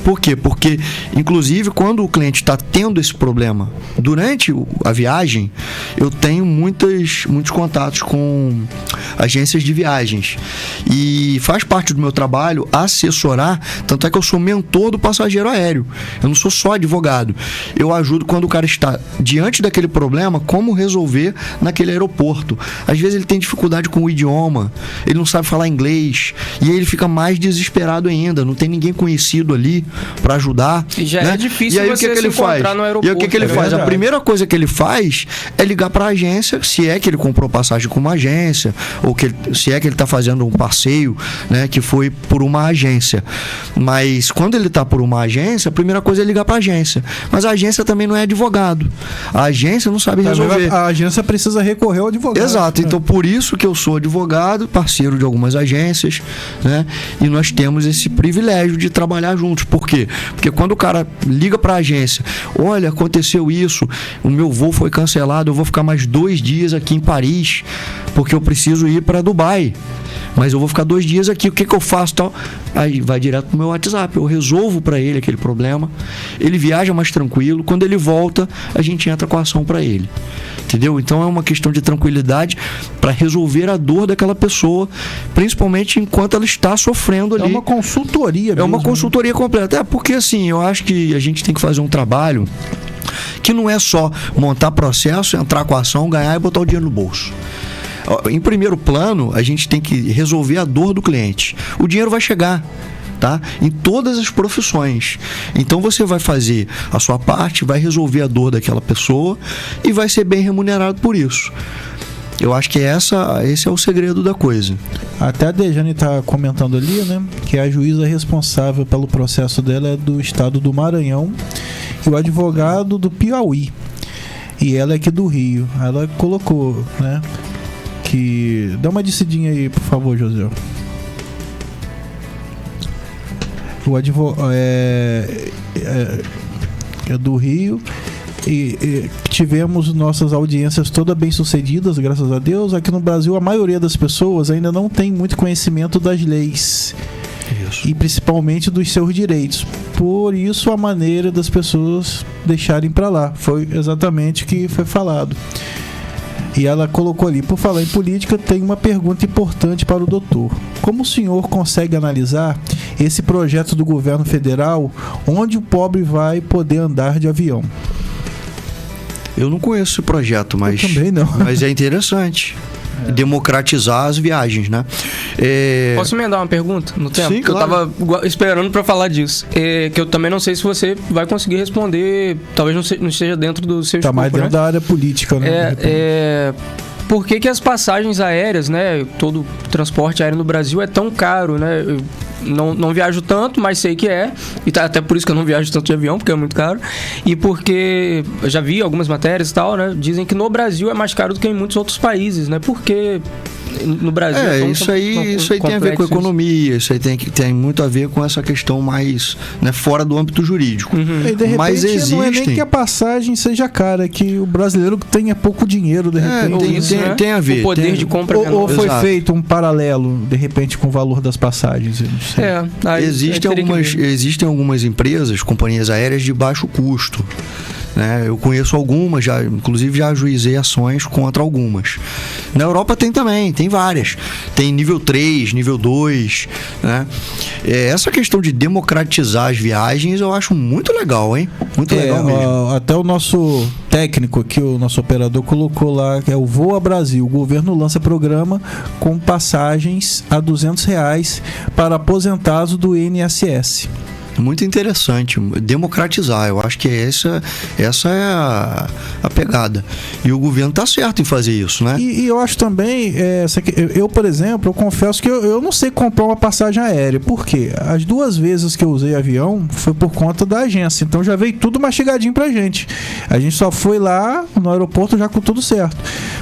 Por quê? Porque, inclusive, quando o cliente está tendo esse problema durante a viagem, eu tenho muitos contatos com agências de viagens e faz parte do meu trabalho assessorar, tanto é que eu sou mentor do passageiro aéreo, eu não sou só advogado, eu ajudo quando o cara está diante daquele problema, como resolver naquele aeroporto. Às vezes ele tem dificuldade com o idioma, ele não sabe falar inglês e aí ele fica mais desesperado ainda, não tem ninguém conhecido ali para ajudar. E já é difícil e aí, você se encontrar no aeroporto. E aí o que ele faz? A primeira coisa que ele faz é ligar para a agência, se é que ele comprou passagem com uma agência, ou se é que ele está fazendo um passeio, né, que foi por uma agência. Mas quando ele está por uma agência, a primeira coisa é ligar para a agência. Mas a agência também não é advogado. A agência não sabe resolver. A agência precisa recorrer ao advogado. Exato. Então, por isso que eu sou advogado, parceiro de algumas agências, né? E nós temos esse privilégio de trabalhar juntos. Por quê? Porque quando o cara liga para a agência, olha, aconteceu isso, o meu voo foi cancelado, eu vou ficar mais 2 dias aqui em Paris, porque eu preciso ir para Dubai. mas eu vou ficar 2 dias aqui, o que eu faço tal? Aí vai direto pro meu WhatsApp, eu resolvo para ele aquele problema, ele viaja mais tranquilo, quando ele volta, a gente entra com a ação para ele. Entendeu? Então é uma questão de tranquilidade para resolver a dor daquela pessoa, principalmente enquanto ela está sofrendo ali. É uma consultoria mesmo. É uma consultoria completa. É porque assim, eu acho que a gente tem que fazer um trabalho que não é só montar processo, entrar com a ação, ganhar e botar o dinheiro no bolso. Em primeiro plano, a gente tem que resolver a dor do cliente. O dinheiro vai chegar. Tá? Em todas as profissões. Então você vai fazer a sua parte, vai resolver a dor daquela pessoa e vai ser bem remunerado por isso. Eu acho que esse é o segredo da coisa. Até a Dejane está comentando ali, né, que a juíza responsável pelo processo dela é do estado do Maranhão e o advogado do Piauí. E ela é aqui do Rio. Ela colocou, né, que... Dá uma descidinha aí, por favor, José. O advogado é do Rio e tivemos nossas audiências todas bem sucedidas, graças a Deus. Aqui no Brasil, a maioria das pessoas ainda não tem muito conhecimento das leis. Isso. E principalmente dos seus direitos. Por isso, a maneira das pessoas deixarem para lá. Foi exatamente o que foi falado. E ela colocou ali, por falar em política, tem uma pergunta importante para o doutor. Como o senhor consegue analisar esse projeto do governo federal, onde o pobre vai poder andar de avião? Eu não conheço esse projeto, mas, eu também não. Mas é interessante. Democratizar as viagens, né? Posso emendar uma pergunta no tempo? Sim, claro. Eu tava esperando para falar disso. Que eu também não sei se você vai conseguir responder. Talvez não esteja dentro do seu escopo, mais dentro, né, da área política, né? Por que as passagens aéreas, né? Todo o transporte aéreo no Brasil é tão caro, né? Eu não viajo tanto, mas sei que é. E até por isso que eu não viajo tanto de avião, porque é muito caro. E porque eu já vi algumas matérias e tal, né? Dizem que no Brasil é mais caro do que em muitos outros países, né? Porque no Brasil isso aí tem a ver com economia, isso aí tem muito a ver com essa questão mais, né, fora do âmbito jurídico. Uhum. E de repente, mas existem... não é nem que a passagem seja cara, é que o brasileiro tenha pouco dinheiro, de repente. Tem a ver. O poder de compra ou foi feito um paralelo, de repente, com o valor das passagens. Existem algumas empresas, companhias aéreas de baixo custo. Né? Eu conheço algumas, inclusive já ajuizei ações contra algumas. Na Europa tem também, tem várias. Tem nível 3, nível 2. Né? Essa questão de democratizar as viagens eu acho muito legal, hein? Muito legal mesmo. Até o nosso técnico aqui, o nosso operador, colocou lá que é o Voa Brasil. O governo lança programa com passagens a R$200 para aposentados do INSS. Muito interessante, democratizar. Eu acho que essa é a pegada. E o governo está certo em fazer isso, né? E eu acho também, eu, por exemplo, eu confesso que eu não sei comprar uma passagem aérea. Por quê? As 2 vezes que eu usei avião foi por conta da agência. Então já veio tudo mastigadinho pra gente. A gente só foi lá no aeroporto já com tudo certo.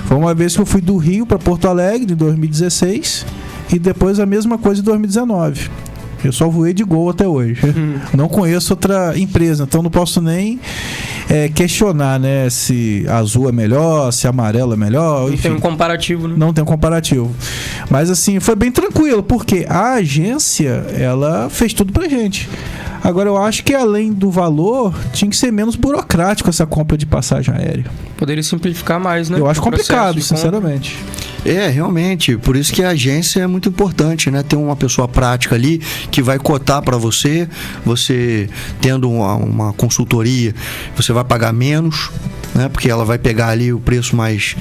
Foi uma vez que eu fui do Rio para Porto Alegre, em 2016, e depois a mesma coisa em 2019. Eu só voei de Gol até hoje. Não conheço outra empresa, então não posso nem questionar, né, se azul é melhor, se amarelo é melhor. Não tem um comparativo, né? Não tem um comparativo. Mas assim, foi bem tranquilo, porque a agência, ela fez tudo pra gente. Agora, eu acho que além do valor, tinha que ser menos burocrático essa compra de passagem aérea. Poderia simplificar mais, né? Eu acho complicado, sinceramente. Realmente, por isso que a agência é muito importante, né? Ter uma pessoa prática ali que vai cotar para você tendo uma consultoria, você vai pagar menos, né? Porque ela vai pegar ali o preço mais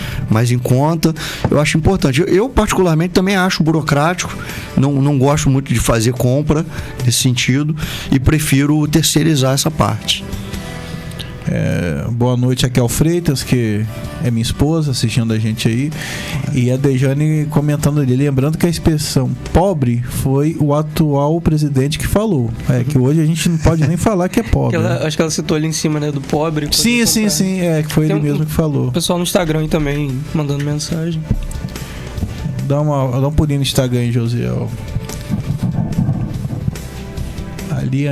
em conta. Eu acho importante. Eu particularmente também acho burocrático, não gosto muito de fazer compra nesse sentido e prefiro terceirizar essa parte. Boa noite aqui ao Freitas, que é minha esposa, assistindo a gente aí. E a Dejane comentando ali, lembrando que a expressão pobre foi o atual presidente que falou. Que hoje a gente não pode nem falar que é pobre. Acho que ela citou ali em cima, né, do pobre. Sim. Que foi ele mesmo que falou. O pessoal no Instagram também mandando mensagem. Dá um pulinho no Instagram aí, Josiel. Ali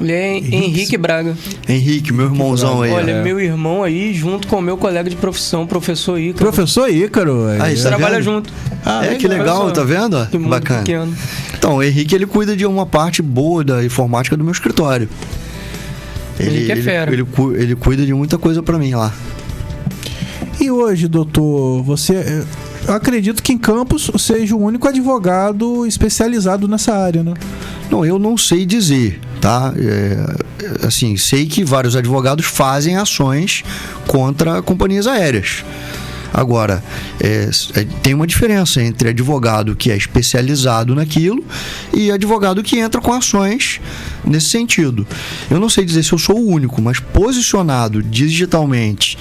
Ele é Henrique Braga. Henrique, meu irmãozão aí. Olha, meu irmão aí, junto com o meu colega de profissão, professor Ícaro. Professor Ícaro. Aí, a gente trabalha junto. Que legal, tá vendo? Que bacana. Pequeno. Então, o Henrique, ele cuida de uma parte boa da informática do meu escritório. Henrique é fera. Ele cuida de muita coisa pra mim lá. E hoje, doutor, eu acredito que em Campos seja o único advogado especializado nessa área, né? Não, eu não sei dizer, tá? Assim, sei que vários advogados fazem ações contra companhias aéreas. Agora, tem uma diferença entre advogado que é especializado naquilo e advogado que entra com ações nesse sentido. Eu não sei dizer se eu sou o único, mas posicionado digitalmente,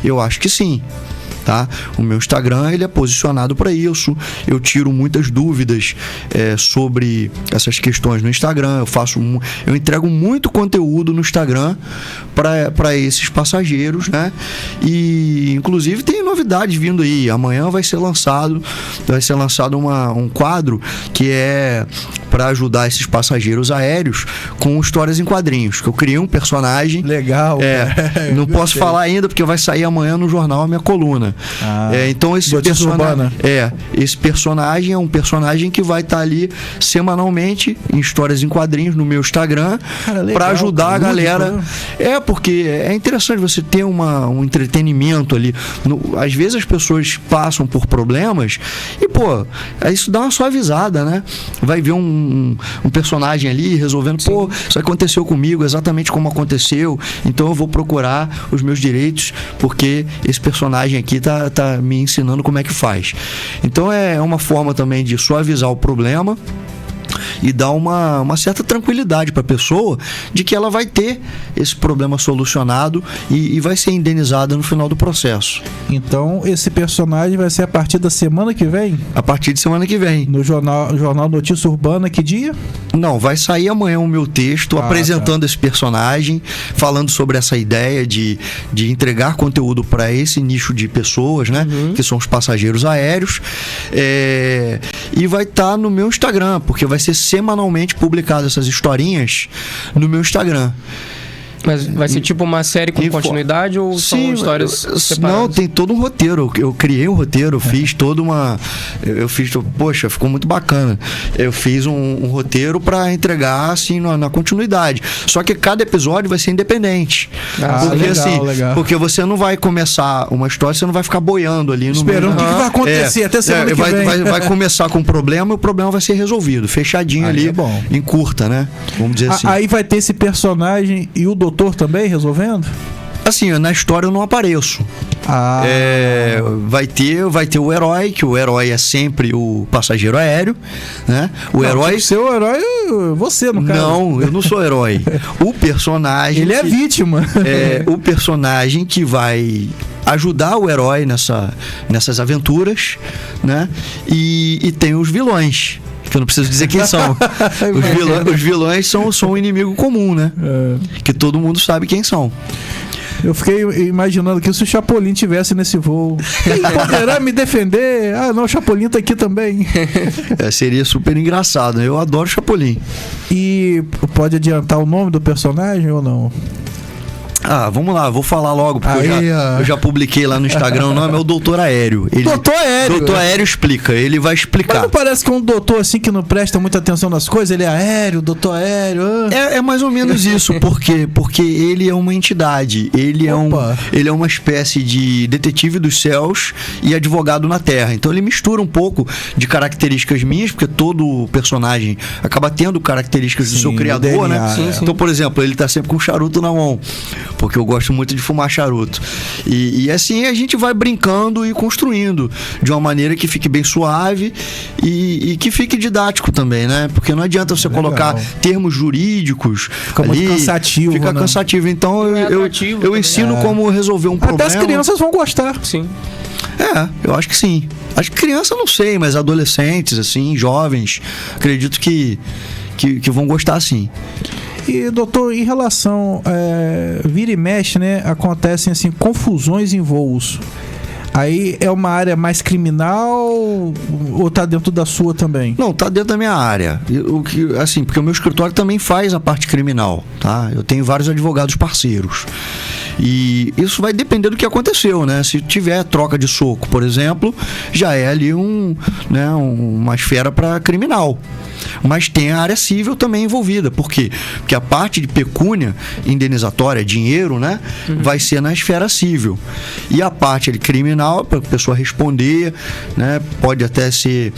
eu acho que sim. Tá? O meu Instagram, ele é posicionado para isso. Eu tiro muitas dúvidas sobre essas questões no Instagram. Eu entrego muito conteúdo no Instagram para esses passageiros, né? E inclusive tem novidades vindo aí. Amanhã vai ser lançado um quadro que é para ajudar esses passageiros aéreos com histórias em quadrinhos. Que eu criei um personagem. Legal. Não posso falar ainda porque vai sair amanhã no jornal a minha coluna. Então esse personagem é um personagem que vai estar ali semanalmente em histórias em quadrinhos no meu Instagram para ajudar a galera. Porque é interessante você ter um entretenimento ali. Às vezes as pessoas passam por problemas e, isso dá uma suavizada, né? Vai ver um personagem ali resolvendo, isso aconteceu comigo exatamente como aconteceu, então eu vou procurar os meus direitos porque esse personagem aqui tá me ensinando como é que faz. Então é uma forma também de suavizar o problema e dar uma certa tranquilidade para a pessoa de que ela vai ter esse problema solucionado e vai ser indenizada no final do processo. Então, esse personagem vai ser a partir da semana que vem? A partir de semana que vem. No jornal Notícia Urbana, que dia? Não, vai sair amanhã o meu texto apresentando esse personagem, falando sobre essa ideia de entregar conteúdo para esse nicho de pessoas, né? Que são os passageiros aéreos. E vai estar no meu Instagram, porque vai ser semanalmente publicado essas historinhas no meu Instagram. Mas vai ser tipo uma série com continuidade ou são histórias separadas? Não, tem todo um roteiro. Eu criei um roteiro, fiz toda uma... Poxa, ficou muito bacana. Eu fiz um roteiro para entregar assim na continuidade. Só que cada episódio vai ser independente. Legal. Porque você não vai começar uma história, você não vai ficar boiando ali no esperando o que vai acontecer até semana que vem. Vai começar com um problema e o problema vai ser resolvido. Fechadinho ali, em curta, né? Vamos dizer assim. Aí vai ter esse personagem e o doutor também resolvendo? Assim, na história eu não apareço. Vai ter o herói, que o herói é sempre o passageiro aéreo, né? Seu herói é você, no caso. Não, eu não sou herói. O personagem... Ele é vítima. O personagem que vai ajudar o herói nessas aventuras, né? E tem os vilões, que eu não preciso dizer quem são. Os vilões são um inimigo comum, né? Que todo mundo sabe quem são. Eu fiquei imaginando que se o Chapolin tivesse nesse voo, quem poderá me defender? O Chapolin tá aqui também. Seria super engraçado. Eu adoro Chapolin. E pode adiantar o nome do personagem ou não? Vamos lá, vou falar logo, porque eu já publiquei lá no Instagram, o nome é o Doutor Aéreo. Doutor Aéreo? Doutor Aéreo explica, ele vai explicar. Mas não parece que é um doutor assim que não presta muita atenção nas coisas? Ele é aéreo, doutor aéreo... É mais ou menos isso, porque ele é uma entidade, ele é uma espécie de detetive dos céus e advogado na terra. Então ele mistura um pouco de características minhas, porque todo personagem acaba tendo características do seu criador, né? Sim. Então, por exemplo, ele tá sempre com um charuto na mão, porque eu gosto muito de fumar charuto. E assim a gente vai brincando e construindo de uma maneira que fique bem suave e que fique didático também, né? Porque não adianta você colocar termos jurídicos. Fica muito cansativo. Fica cansativo. Então eu ensino como resolver um problema. Até as crianças vão gostar. Sim. Eu acho que sim. Acho que criança não sei, mas adolescentes, assim, jovens, acredito que vão gostar sim. E, doutor, em relação vira e mexe, né, acontecem assim confusões em voos. Aí é uma área mais criminal ou tá dentro da sua também? Não, tá dentro da minha área. Assim, porque o meu escritório também faz a parte criminal, tá? Eu tenho vários advogados parceiros. E isso vai depender do que aconteceu, né? Se tiver troca de soco, por exemplo, já é ali uma esfera para criminal. Mas tem a área civil também envolvida. Por quê? Porque a parte de pecúnia indenizatória, dinheiro, né? Vai ser na esfera civil. E a parte ali, criminal, para a pessoa responder, né? Pode até ser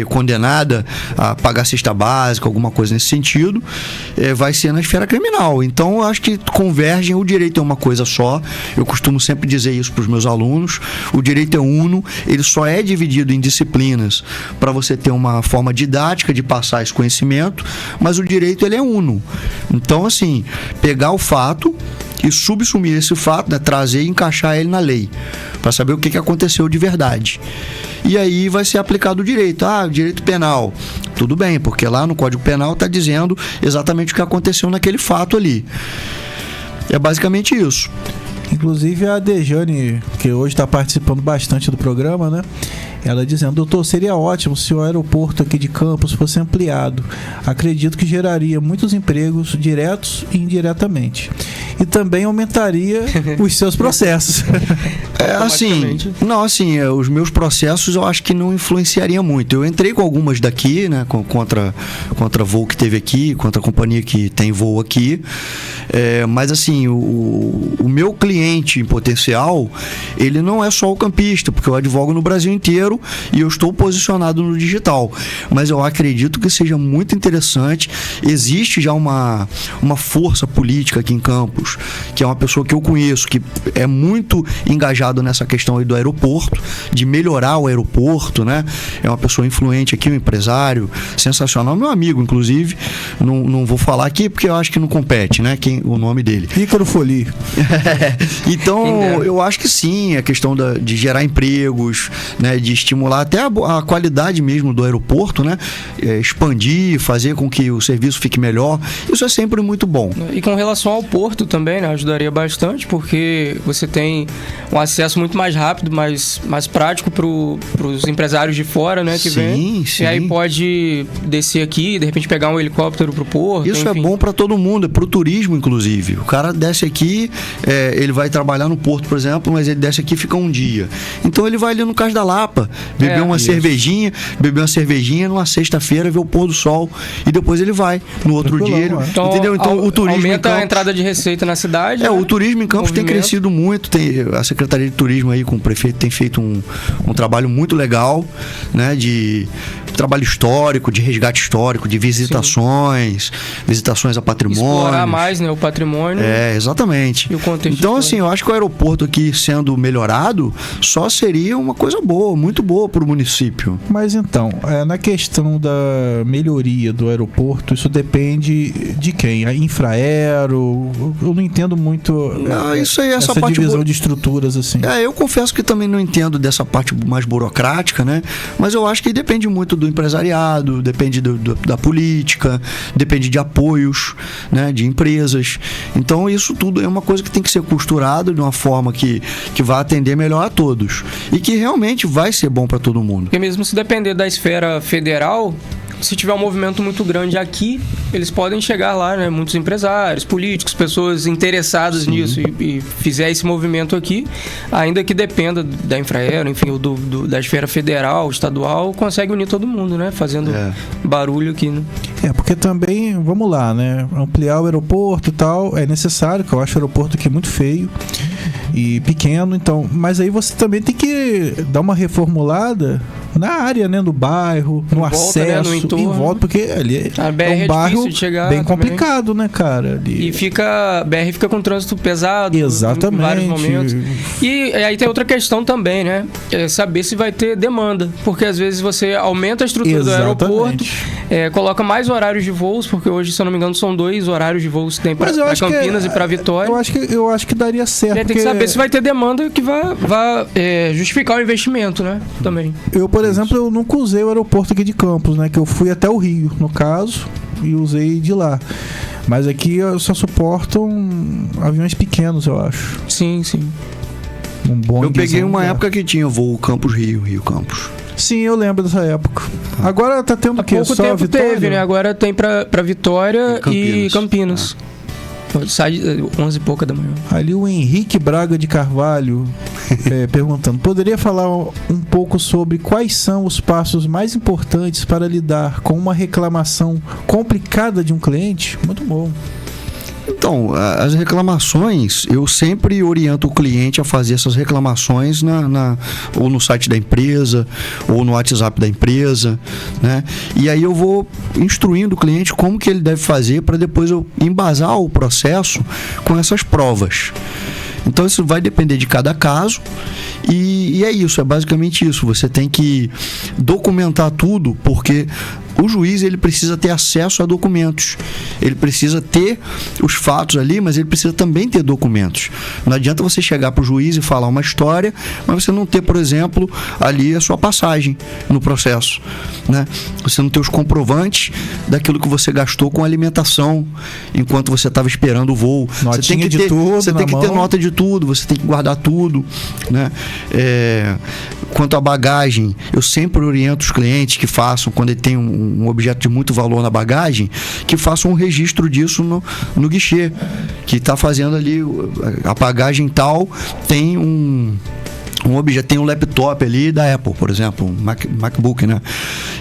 condenada a pagar cesta básica, alguma coisa nesse sentido, vai ser na esfera criminal. Então, eu acho que convergem. O direito é uma coisa só. Eu costumo sempre dizer isso para os meus alunos. O direito é uno, ele só é dividido em disciplinas para você ter uma forma didática de passar esse conhecimento, mas o direito ele é uno. Então, assim, pegar o fato e subsumir esse fato, né, trazer e encaixar ele na lei, para saber o que aconteceu de verdade. E aí vai ser aplicado o direito. Direito penal. Tudo bem, porque lá no Código Penal está dizendo exatamente o que aconteceu naquele fato ali. É basicamente isso. Inclusive a Dejane, que hoje está participando bastante do programa, né? Ela dizendo: doutor, seria ótimo se o aeroporto aqui de Campos fosse ampliado. Acredito que geraria muitos empregos diretos e indiretamente. E também aumentaria os seus processos. Os meus processos eu acho que não influenciaria muito. Eu entrei com algumas daqui, né? Contra voo que teve aqui, contra a companhia que tem voo aqui. Mas assim, o meu cliente em potencial, ele não é só o campista, porque eu advogo no Brasil inteiro e eu estou posicionado no digital. Mas eu acredito que seja muito interessante. Existe já uma força política aqui em Campos, que é uma pessoa que eu conheço, que é muito engajado nessa questão aí do aeroporto, de melhorar o aeroporto, né? É uma pessoa influente aqui, um empresário sensacional, meu amigo, inclusive. Não vou falar aqui porque eu acho que não compete, né? O nome dele. Ícaro Foli. Então, eu acho que sim, a questão de gerar empregos, né? De estimular até a qualidade mesmo do aeroporto, né? Expandir, fazer com que o serviço fique melhor. Isso é sempre muito bom. E com relação ao porto também, né? Ajudaria bastante, porque você tem um acesso muito mais rápido, mais prático para os empresários de fora, né? Que vem. Sim. E aí pode descer aqui, de repente pegar um helicóptero pro porto. Isso enfim. É bom para todo mundo, é pro turismo, inclusive. O cara desce aqui, ele vai trabalhar no porto, por exemplo, mas ele desce aqui e fica um dia. Então ele vai ali no Cais da Lapa, beber uma cervejinha, numa sexta-feira, ver o pôr do sol, e depois ele vai. No outro dia, entendeu? Então o turismo aumenta a entrada de receita na cidade. O turismo em Campos tem crescido muito. A Secretaria de Turismo aí com o prefeito tem feito um trabalho muito legal, né? De trabalho histórico, de resgate histórico, de visitações a patrimônio. Explorar mais, né, o patrimônio. Exatamente. E o contexto então, assim, eu acho que o aeroporto aqui sendo melhorado só seria uma coisa boa, muito boa para o município. Mas então, na questão da melhoria do aeroporto, isso depende de quem? A Infraero? Eu não entendo muito essa parte divisão de estruturas assim. Eu confesso que também não entendo dessa parte mais burocrática, né? Mas eu acho que depende muito do empresariado, depende da política, depende de apoios, né, de empresas. Então isso tudo é uma coisa que tem que ser costurado de uma forma que vai atender melhor a todos e que realmente vai ser bom para todo mundo. Porque mesmo se depender da esfera federal, se tiver um movimento muito grande aqui, eles podem chegar lá, né? Muitos empresários, políticos, pessoas interessadas nisso e fizer esse movimento aqui, ainda que dependa da Infraero, enfim, da esfera federal, estadual, consegue unir todo mundo, né? Fazendo barulho aqui, né? Porque também, vamos lá, né? Ampliar o aeroporto e tal, é necessário, que eu acho o aeroporto aqui muito feio e pequeno, então, mas aí você também tem que dar uma reformulada na área, né, no bairro, no acesso, né, em volta, porque ali é um bairro bem complicado, né, cara? Ali... E a BR fica com trânsito pesado. Exatamente. Em vários momentos. E aí tem outra questão também, né? É saber se vai ter demanda, porque às vezes você aumenta a estrutura do aeroporto, coloca mais horários de voos, porque hoje, se eu não me engano, são 2 horários de voos que tem para Campinas e para Vitória. Eu acho que daria certo. Tem que saber se vai ter demanda que vai justificar o investimento, né? Também. Eu, por exemplo, eu nunca usei o aeroporto aqui de Campos, né? Que eu fui até o Rio, no caso, e usei de lá. Mas aqui só suportam aviões pequenos, eu acho. Sim. Eu peguei uma época que tinha voo Campos-Rio, Rio-Campos. Sim, eu lembro dessa época. Agora tá tendo o quê? Pouco só tempo Vitória? teve, né? Agora tem pra Vitória e Campinas. Sai 11 e pouca da manhã. Ali o Henrique Braga de Carvalho perguntando: poderia falar um pouco sobre quais são os passos mais importantes para lidar com uma reclamação complicada de um cliente? Muito bom. Então, as reclamações, eu sempre oriento o cliente a fazer essas reclamações ou no site da empresa, ou no WhatsApp da empresa, né? E aí eu vou instruindo o cliente como que ele deve fazer para depois eu embasar o processo com essas provas. Então isso vai depender de cada caso e é isso, é basicamente isso. Você tem que documentar tudo, porque o juiz ele precisa ter acesso a documentos. Ele precisa ter os fatos ali, mas ele precisa também ter documentos. Não adianta você chegar para o juiz e falar uma história, mas você não ter, por exemplo, ali a sua passagem no processo, né? Você não ter os comprovantes daquilo que você gastou com alimentação enquanto você estava esperando o voo. Notinha você tem que de ter, tudo você tem que ter nota de tudo, você tem que guardar tudo, né? Quanto à bagagem, eu sempre oriento os clientes que façam, quando ele tem um objeto de muito valor na bagagem, que façam um registro disso no guichê, que está fazendo ali a bagagem tal, tem um objeto, tem um laptop ali da Apple, por exemplo, um MacBook, né?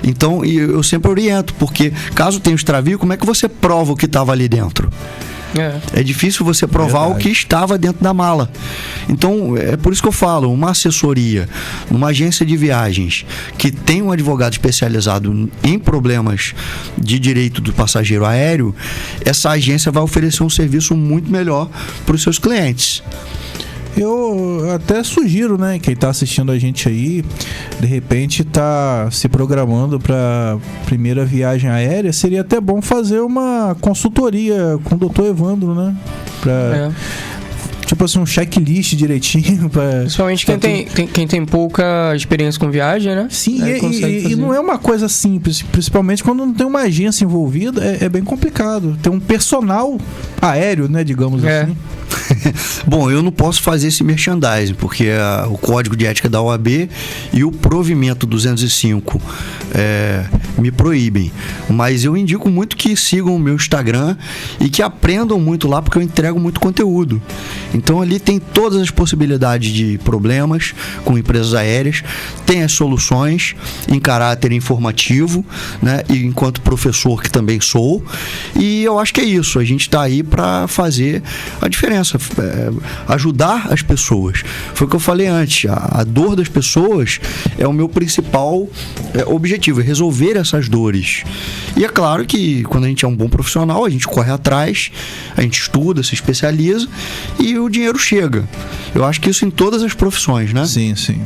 Então, eu sempre oriento, porque caso tenha um extravio, como é que você prova o que estava ali dentro? É difícil você provar o que estava dentro da mala. Então, é por isso que eu falo, uma assessoria, uma agência de viagens que tem um advogado especializado em problemas de direito do passageiro aéreo, essa agência vai oferecer um serviço muito melhor para os seus clientes. Eu até sugiro, né, quem tá assistindo a gente aí, de repente tá se programando para primeira viagem aérea, seria até bom fazer uma consultoria com o Dr. Evandro, né? Tipo assim, um checklist direitinho. Principalmente quem tem pouca experiência com viagem, né? Sim, e não é uma coisa simples, principalmente quando não tem uma agência envolvida, é bem complicado. Tem um personal aéreo, né, digamos assim. Bom, eu não posso fazer esse merchandising, porque o Código de Ética da OAB e o Provimento 205 me proíbem. Mas eu indico muito que sigam o meu Instagram e que aprendam muito lá, porque eu entrego muito conteúdo. Então ali tem todas as possibilidades de problemas com empresas aéreas, tem as soluções em caráter informativo, né? E enquanto professor que também sou. E eu acho que é isso, a gente está aí para fazer a diferença, ajudar as pessoas. Foi o que eu falei antes, a dor das pessoas é o meu principal objetivo, é resolver essas dores. E é claro que quando a gente é um bom profissional, a gente corre atrás, a gente estuda, se especializa e o dinheiro chega. Eu acho que isso em todas as profissões, né? Sim, sim.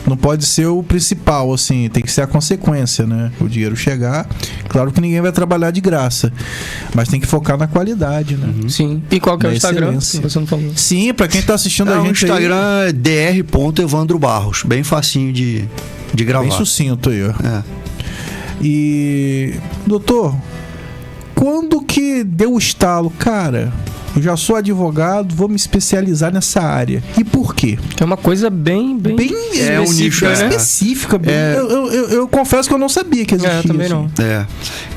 Não pode ser o principal, assim, tem que ser a consequência, né? O dinheiro chegar. Claro que ninguém vai trabalhar de graça, mas tem que focar na qualidade, né? Sim. E qual que é o Instagram? Você não falou. Sim, pra quem tá assistindo a gente. O Instagram é dr.evandro Barros. Bem facinho de gravar. Bem sucinto aí, ó. E, doutor, quando que deu o estalo? Cara, eu já sou advogado, vou me especializar nessa área. E por quê? É uma coisa bem específica, né? Específica. Eu confesso que eu não sabia que existia. Também não.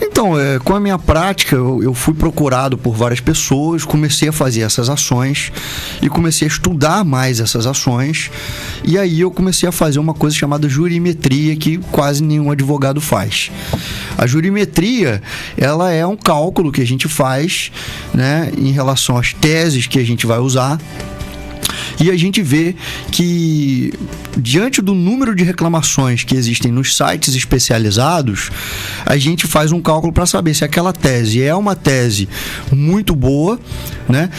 Então, com a minha prática, eu fui procurado por várias pessoas, comecei a fazer essas ações e comecei a estudar mais essas ações. E aí eu comecei a fazer uma coisa chamada jurimetria, que quase nenhum advogado faz. A jurimetria, ela é um cálculo que a gente faz, né, em relação às teses que a gente vai usar. E a gente vê que, diante do número de reclamações que existem nos sites especializados, a gente faz um cálculo para saber se aquela tese é uma tese muito boa, né?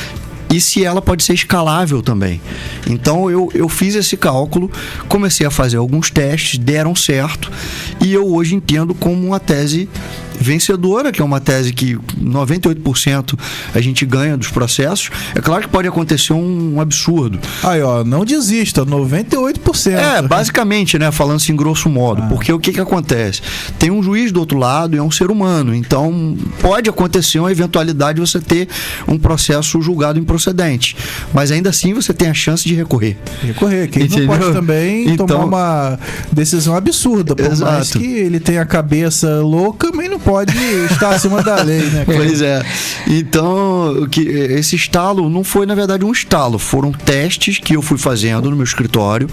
E se ela pode ser escalável também. Então eu fiz esse cálculo, comecei a fazer alguns testes, deram certo, e eu hoje entendo como uma tese vencedora, que é uma tese que 98% a gente ganha dos processos. É claro que pode acontecer um absurdo. Aí, ó, não desista, 98%. Basicamente, né, falando assim grosso modo, porque o que acontece? Tem um juiz do outro lado e é um ser humano, então pode acontecer uma eventualidade de você ter um processo julgado improcedente, mas ainda assim você tem a chance de recorrer. Quem não pode também tomar uma decisão absurda, por mais que ele tenha a cabeça louca, mas não pode estar acima da lei, né? Pois é. Então, esse estalo não foi, na verdade, um estalo. Foram testes que eu fui fazendo no meu escritório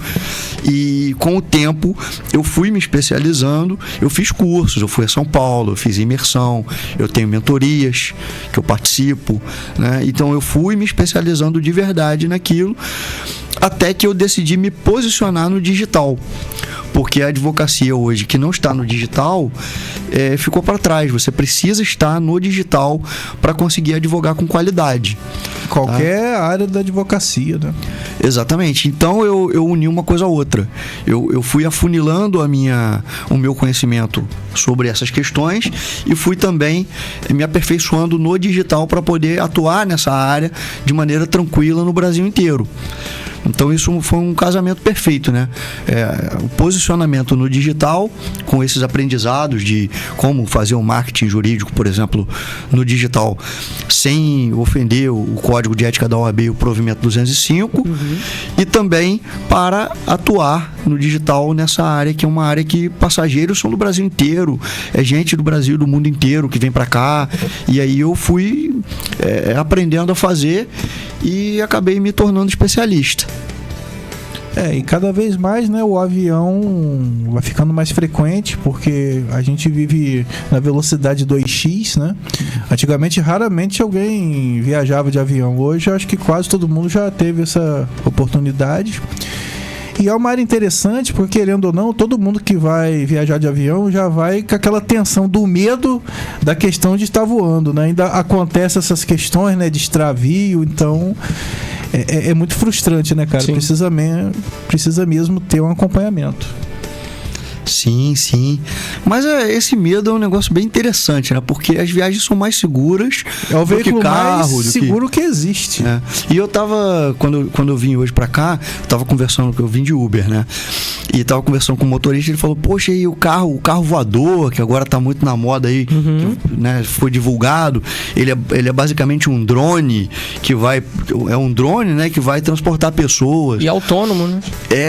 e, com o tempo, eu fui me especializando. Eu fiz cursos, eu fui a São Paulo, eu fiz imersão, eu tenho mentorias que eu participo, né? Então, eu fui me especializando de verdade naquilo, até que eu decidi me posicionar no digital. Porque a advocacia hoje, que não está no digital, ficou para trás. Você precisa estar no digital para conseguir advogar com qualidade. Qualquer área da advocacia, né? Exatamente. Então eu uni uma coisa a outra. Eu fui afunilando o meu conhecimento sobre essas questões e fui também me aperfeiçoando no digital para poder atuar nessa área de maneira tranquila no Brasil inteiro. Então isso foi um casamento perfeito, né? O posicionamento no digital, com esses aprendizados de como fazer um marketing jurídico, por exemplo, no digital, sem ofender o Código de Ética da OAB e o Provimento 205, e também para atuar no digital nessa área, que é uma área que passageiros são do Brasil inteiro, é gente do Brasil, do mundo inteiro que vem para cá, e aí eu fui aprendendo a fazer e acabei me tornando especialista. E cada vez mais, né, o avião vai ficando mais frequente, porque a gente vive na velocidade 2x, né? Antigamente, raramente alguém viajava de avião. Hoje, acho que quase todo mundo já teve essa oportunidade. E é uma área interessante, porque, querendo ou não, todo mundo que vai viajar de avião já vai com aquela tensão do medo da questão de estar voando, né? Ainda acontece essas questões, né, de extravio, então é muito frustrante, né, cara? Precisa mesmo ter um acompanhamento. Sim, sim. Mas esse medo é um negócio bem interessante, né? Porque as viagens são mais seguras. É o veículo mais seguro que existe. E eu tava, quando eu vim hoje pra cá, eu tava conversando, eu vim de Uber, né? E tava conversando com o motorista, ele falou, poxa, e o carro voador, que agora tá muito na moda aí, que, né, foi divulgado, ele é basicamente um drone que vai... É um drone, né, que vai transportar pessoas. E autônomo, né?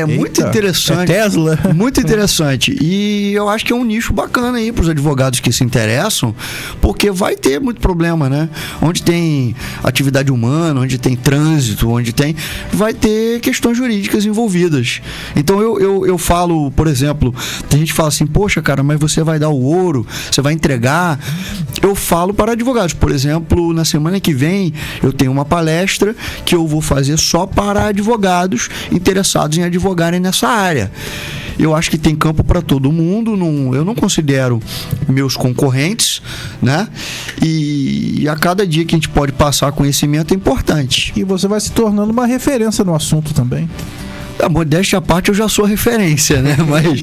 Muito interessante. É Tesla. Muito interessante. E eu acho que é um nicho bacana aí para os advogados que se interessam, porque vai ter muito problema, né? Onde tem atividade humana, onde tem trânsito, vai ter questões jurídicas envolvidas. Então eu falo, por exemplo, tem gente que fala assim, poxa, cara, mas você vai dar o ouro, você vai entregar. Eu falo para advogados, por exemplo, na semana que vem eu tenho uma palestra que eu vou fazer só para advogados interessados em advogarem nessa área. Eu acho que tem campo para todo mundo, eu não considero meus concorrentes, né? E a cada dia que a gente pode passar conhecimento é importante. E você vai se tornando uma referência no assunto também. A modéstia à parte, eu já sou referência, né?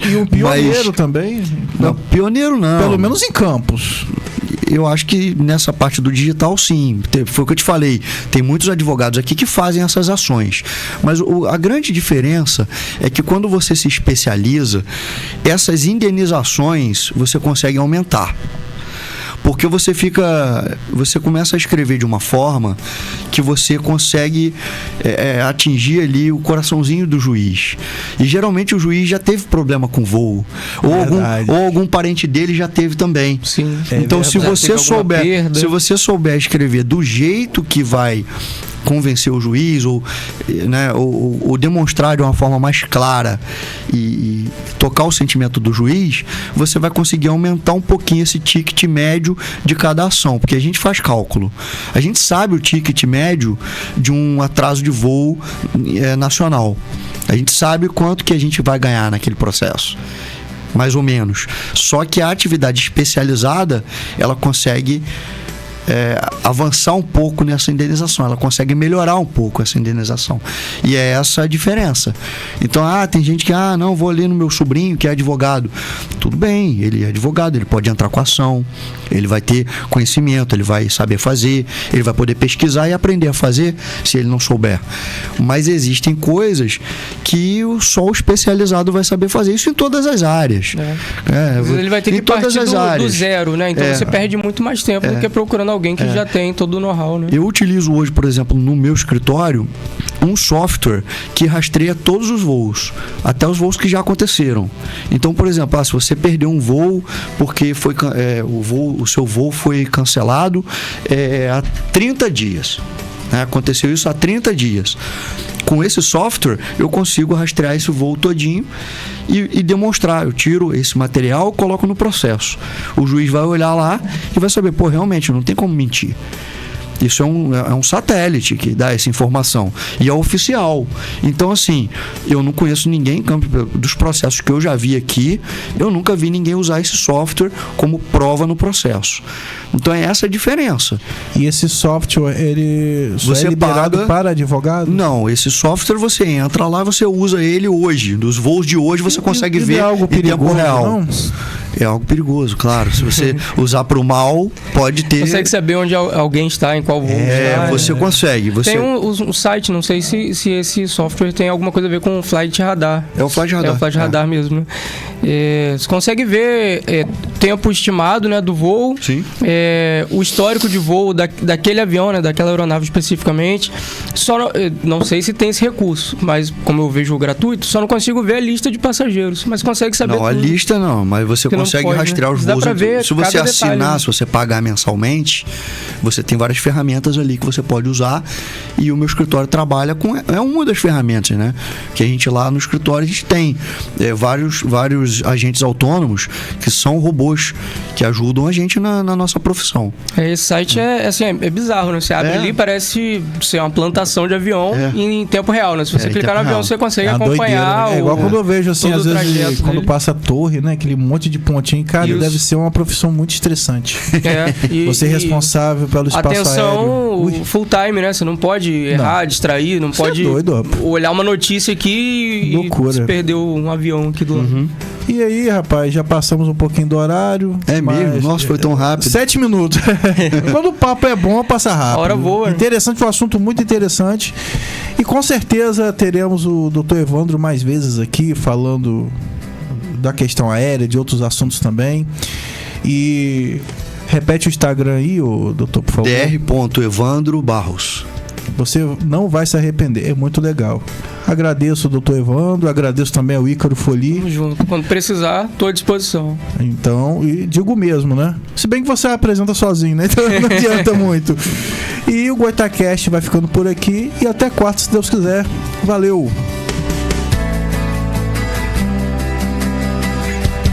E um pioneiro também? Não, pioneiro não. Pelo menos em campos. Eu acho que nessa parte do digital, sim. Foi o que eu te falei. Tem muitos advogados aqui que fazem essas ações. Mas a grande diferença é que quando você se especializa, essas indenizações você consegue aumentar. Porque você começa a escrever de uma forma que você consegue atingir ali o coraçãozinho do juiz. E geralmente o juiz já teve problema com voo. Ou algum parente dele já teve também. Sim. Então, se você souber escrever do jeito que vai convencer o juiz ou demonstrar de uma forma mais clara e tocar o sentimento do juiz, você vai conseguir aumentar um pouquinho esse ticket médio de cada ação, porque a gente faz cálculo. A gente sabe o ticket médio de um atraso de voo nacional. A gente sabe quanto que a gente vai ganhar naquele processo. Mais ou menos. Só que a atividade especializada, ela consegue avançar um pouco nessa indenização, ela consegue melhorar um pouco essa indenização. E é essa a diferença. Então, tem gente que, não, vou ali no meu sobrinho que é advogado. Tudo bem, ele é advogado, ele pode entrar com a ação, ele vai ter conhecimento, ele vai saber fazer, ele vai poder pesquisar e aprender a fazer se ele não souber. Mas existem coisas que só o especializado vai saber fazer, isso em todas as áreas. Ele vai ter que partir do zero, né? Então você perde muito mais tempo do que procurando alguém que já tem todo o know-how, né? Eu utilizo hoje, por exemplo, no meu escritório, um software que rastreia todos os voos, até os voos que já aconteceram. Então, por exemplo, se você perdeu um voo porque o seu voo foi cancelado há 30 dias. Aconteceu isso há 30 dias. Com esse software, eu consigo rastrear esse voo todinho e demonstrar. Eu tiro esse material, coloco no processo. O juiz vai olhar lá e vai saber, realmente, não tem como mentir. Isso é um satélite que dá essa informação. E é oficial. Então, assim, eu não conheço ninguém, dos processos que eu já vi aqui, eu nunca vi ninguém usar esse software como prova no processo. Então, é essa a diferença. E esse software, ele é liberado para advogado? Não, esse software você entra lá, você usa ele hoje. Dos voos de hoje você consegue ver algo em tempo real. Não? É algo perigoso, claro. Se você usar para o mal, pode ter... Consegue saber onde alguém está, em qual voo está. Você consegue. Tem um site, não sei se esse software tem alguma coisa a ver com o Flight Radar. É o Flight Radar. É o Flight Radar mesmo, né? Você consegue ver tempo estimado, né, do voo. Sim. O histórico de voo daquele avião, né, daquela aeronave especificamente. Não sei se tem esse recurso, mas como eu vejo gratuito, só não consigo ver a lista de passageiros. Mas consegue saber tudo. A lista não, mas você consegue rastrear os voos. Se você assinar, se você pagar mensalmente, você tem várias ferramentas ali que você pode usar. E o meu escritório trabalha com... É uma das ferramentas, né? Que a gente lá no escritório, a gente tem vários agentes autônomos que são robôs que ajudam a gente na nossa profissão. Esse site é bizarro, né? Você abre ali, parece ser uma plantação de avião em tempo real, né? Se você clicar no avião, você consegue acompanhar. Doideira, né? É igual quando eu vejo, assim, às vezes, quando passa a torre, né? Aquele monte de pontinho, cara, deve ser uma profissão muito estressante. Você é responsável pelo espaço aéreo. Full time, né? Você não pode errar, distrair, não pode olhar uma notícia aqui e perder um avião aqui do lado. E aí, rapaz, já passamos um pouquinho do horário. Mesmo? Nossa, foi tão rápido. 7 minutos. Quando o papo é bom, passa rápido. A hora voa. Interessante, um assunto muito interessante. E com certeza teremos o Dr. Evandro mais vezes aqui, falando da questão aérea, de outros assuntos também. E repete o Instagram aí, doutor, por favor. dr.evandrobarros. Você não vai se arrepender, é muito legal. Agradeço ao doutor Evandro, agradeço também ao Ícaro Foli. Tamo junto. Quando precisar, estou à disposição. Então, e digo mesmo, né? Se bem que você apresenta sozinho, né? Então não adianta muito. E o Goitacast vai ficando por aqui e até quarta, se Deus quiser. Valeu!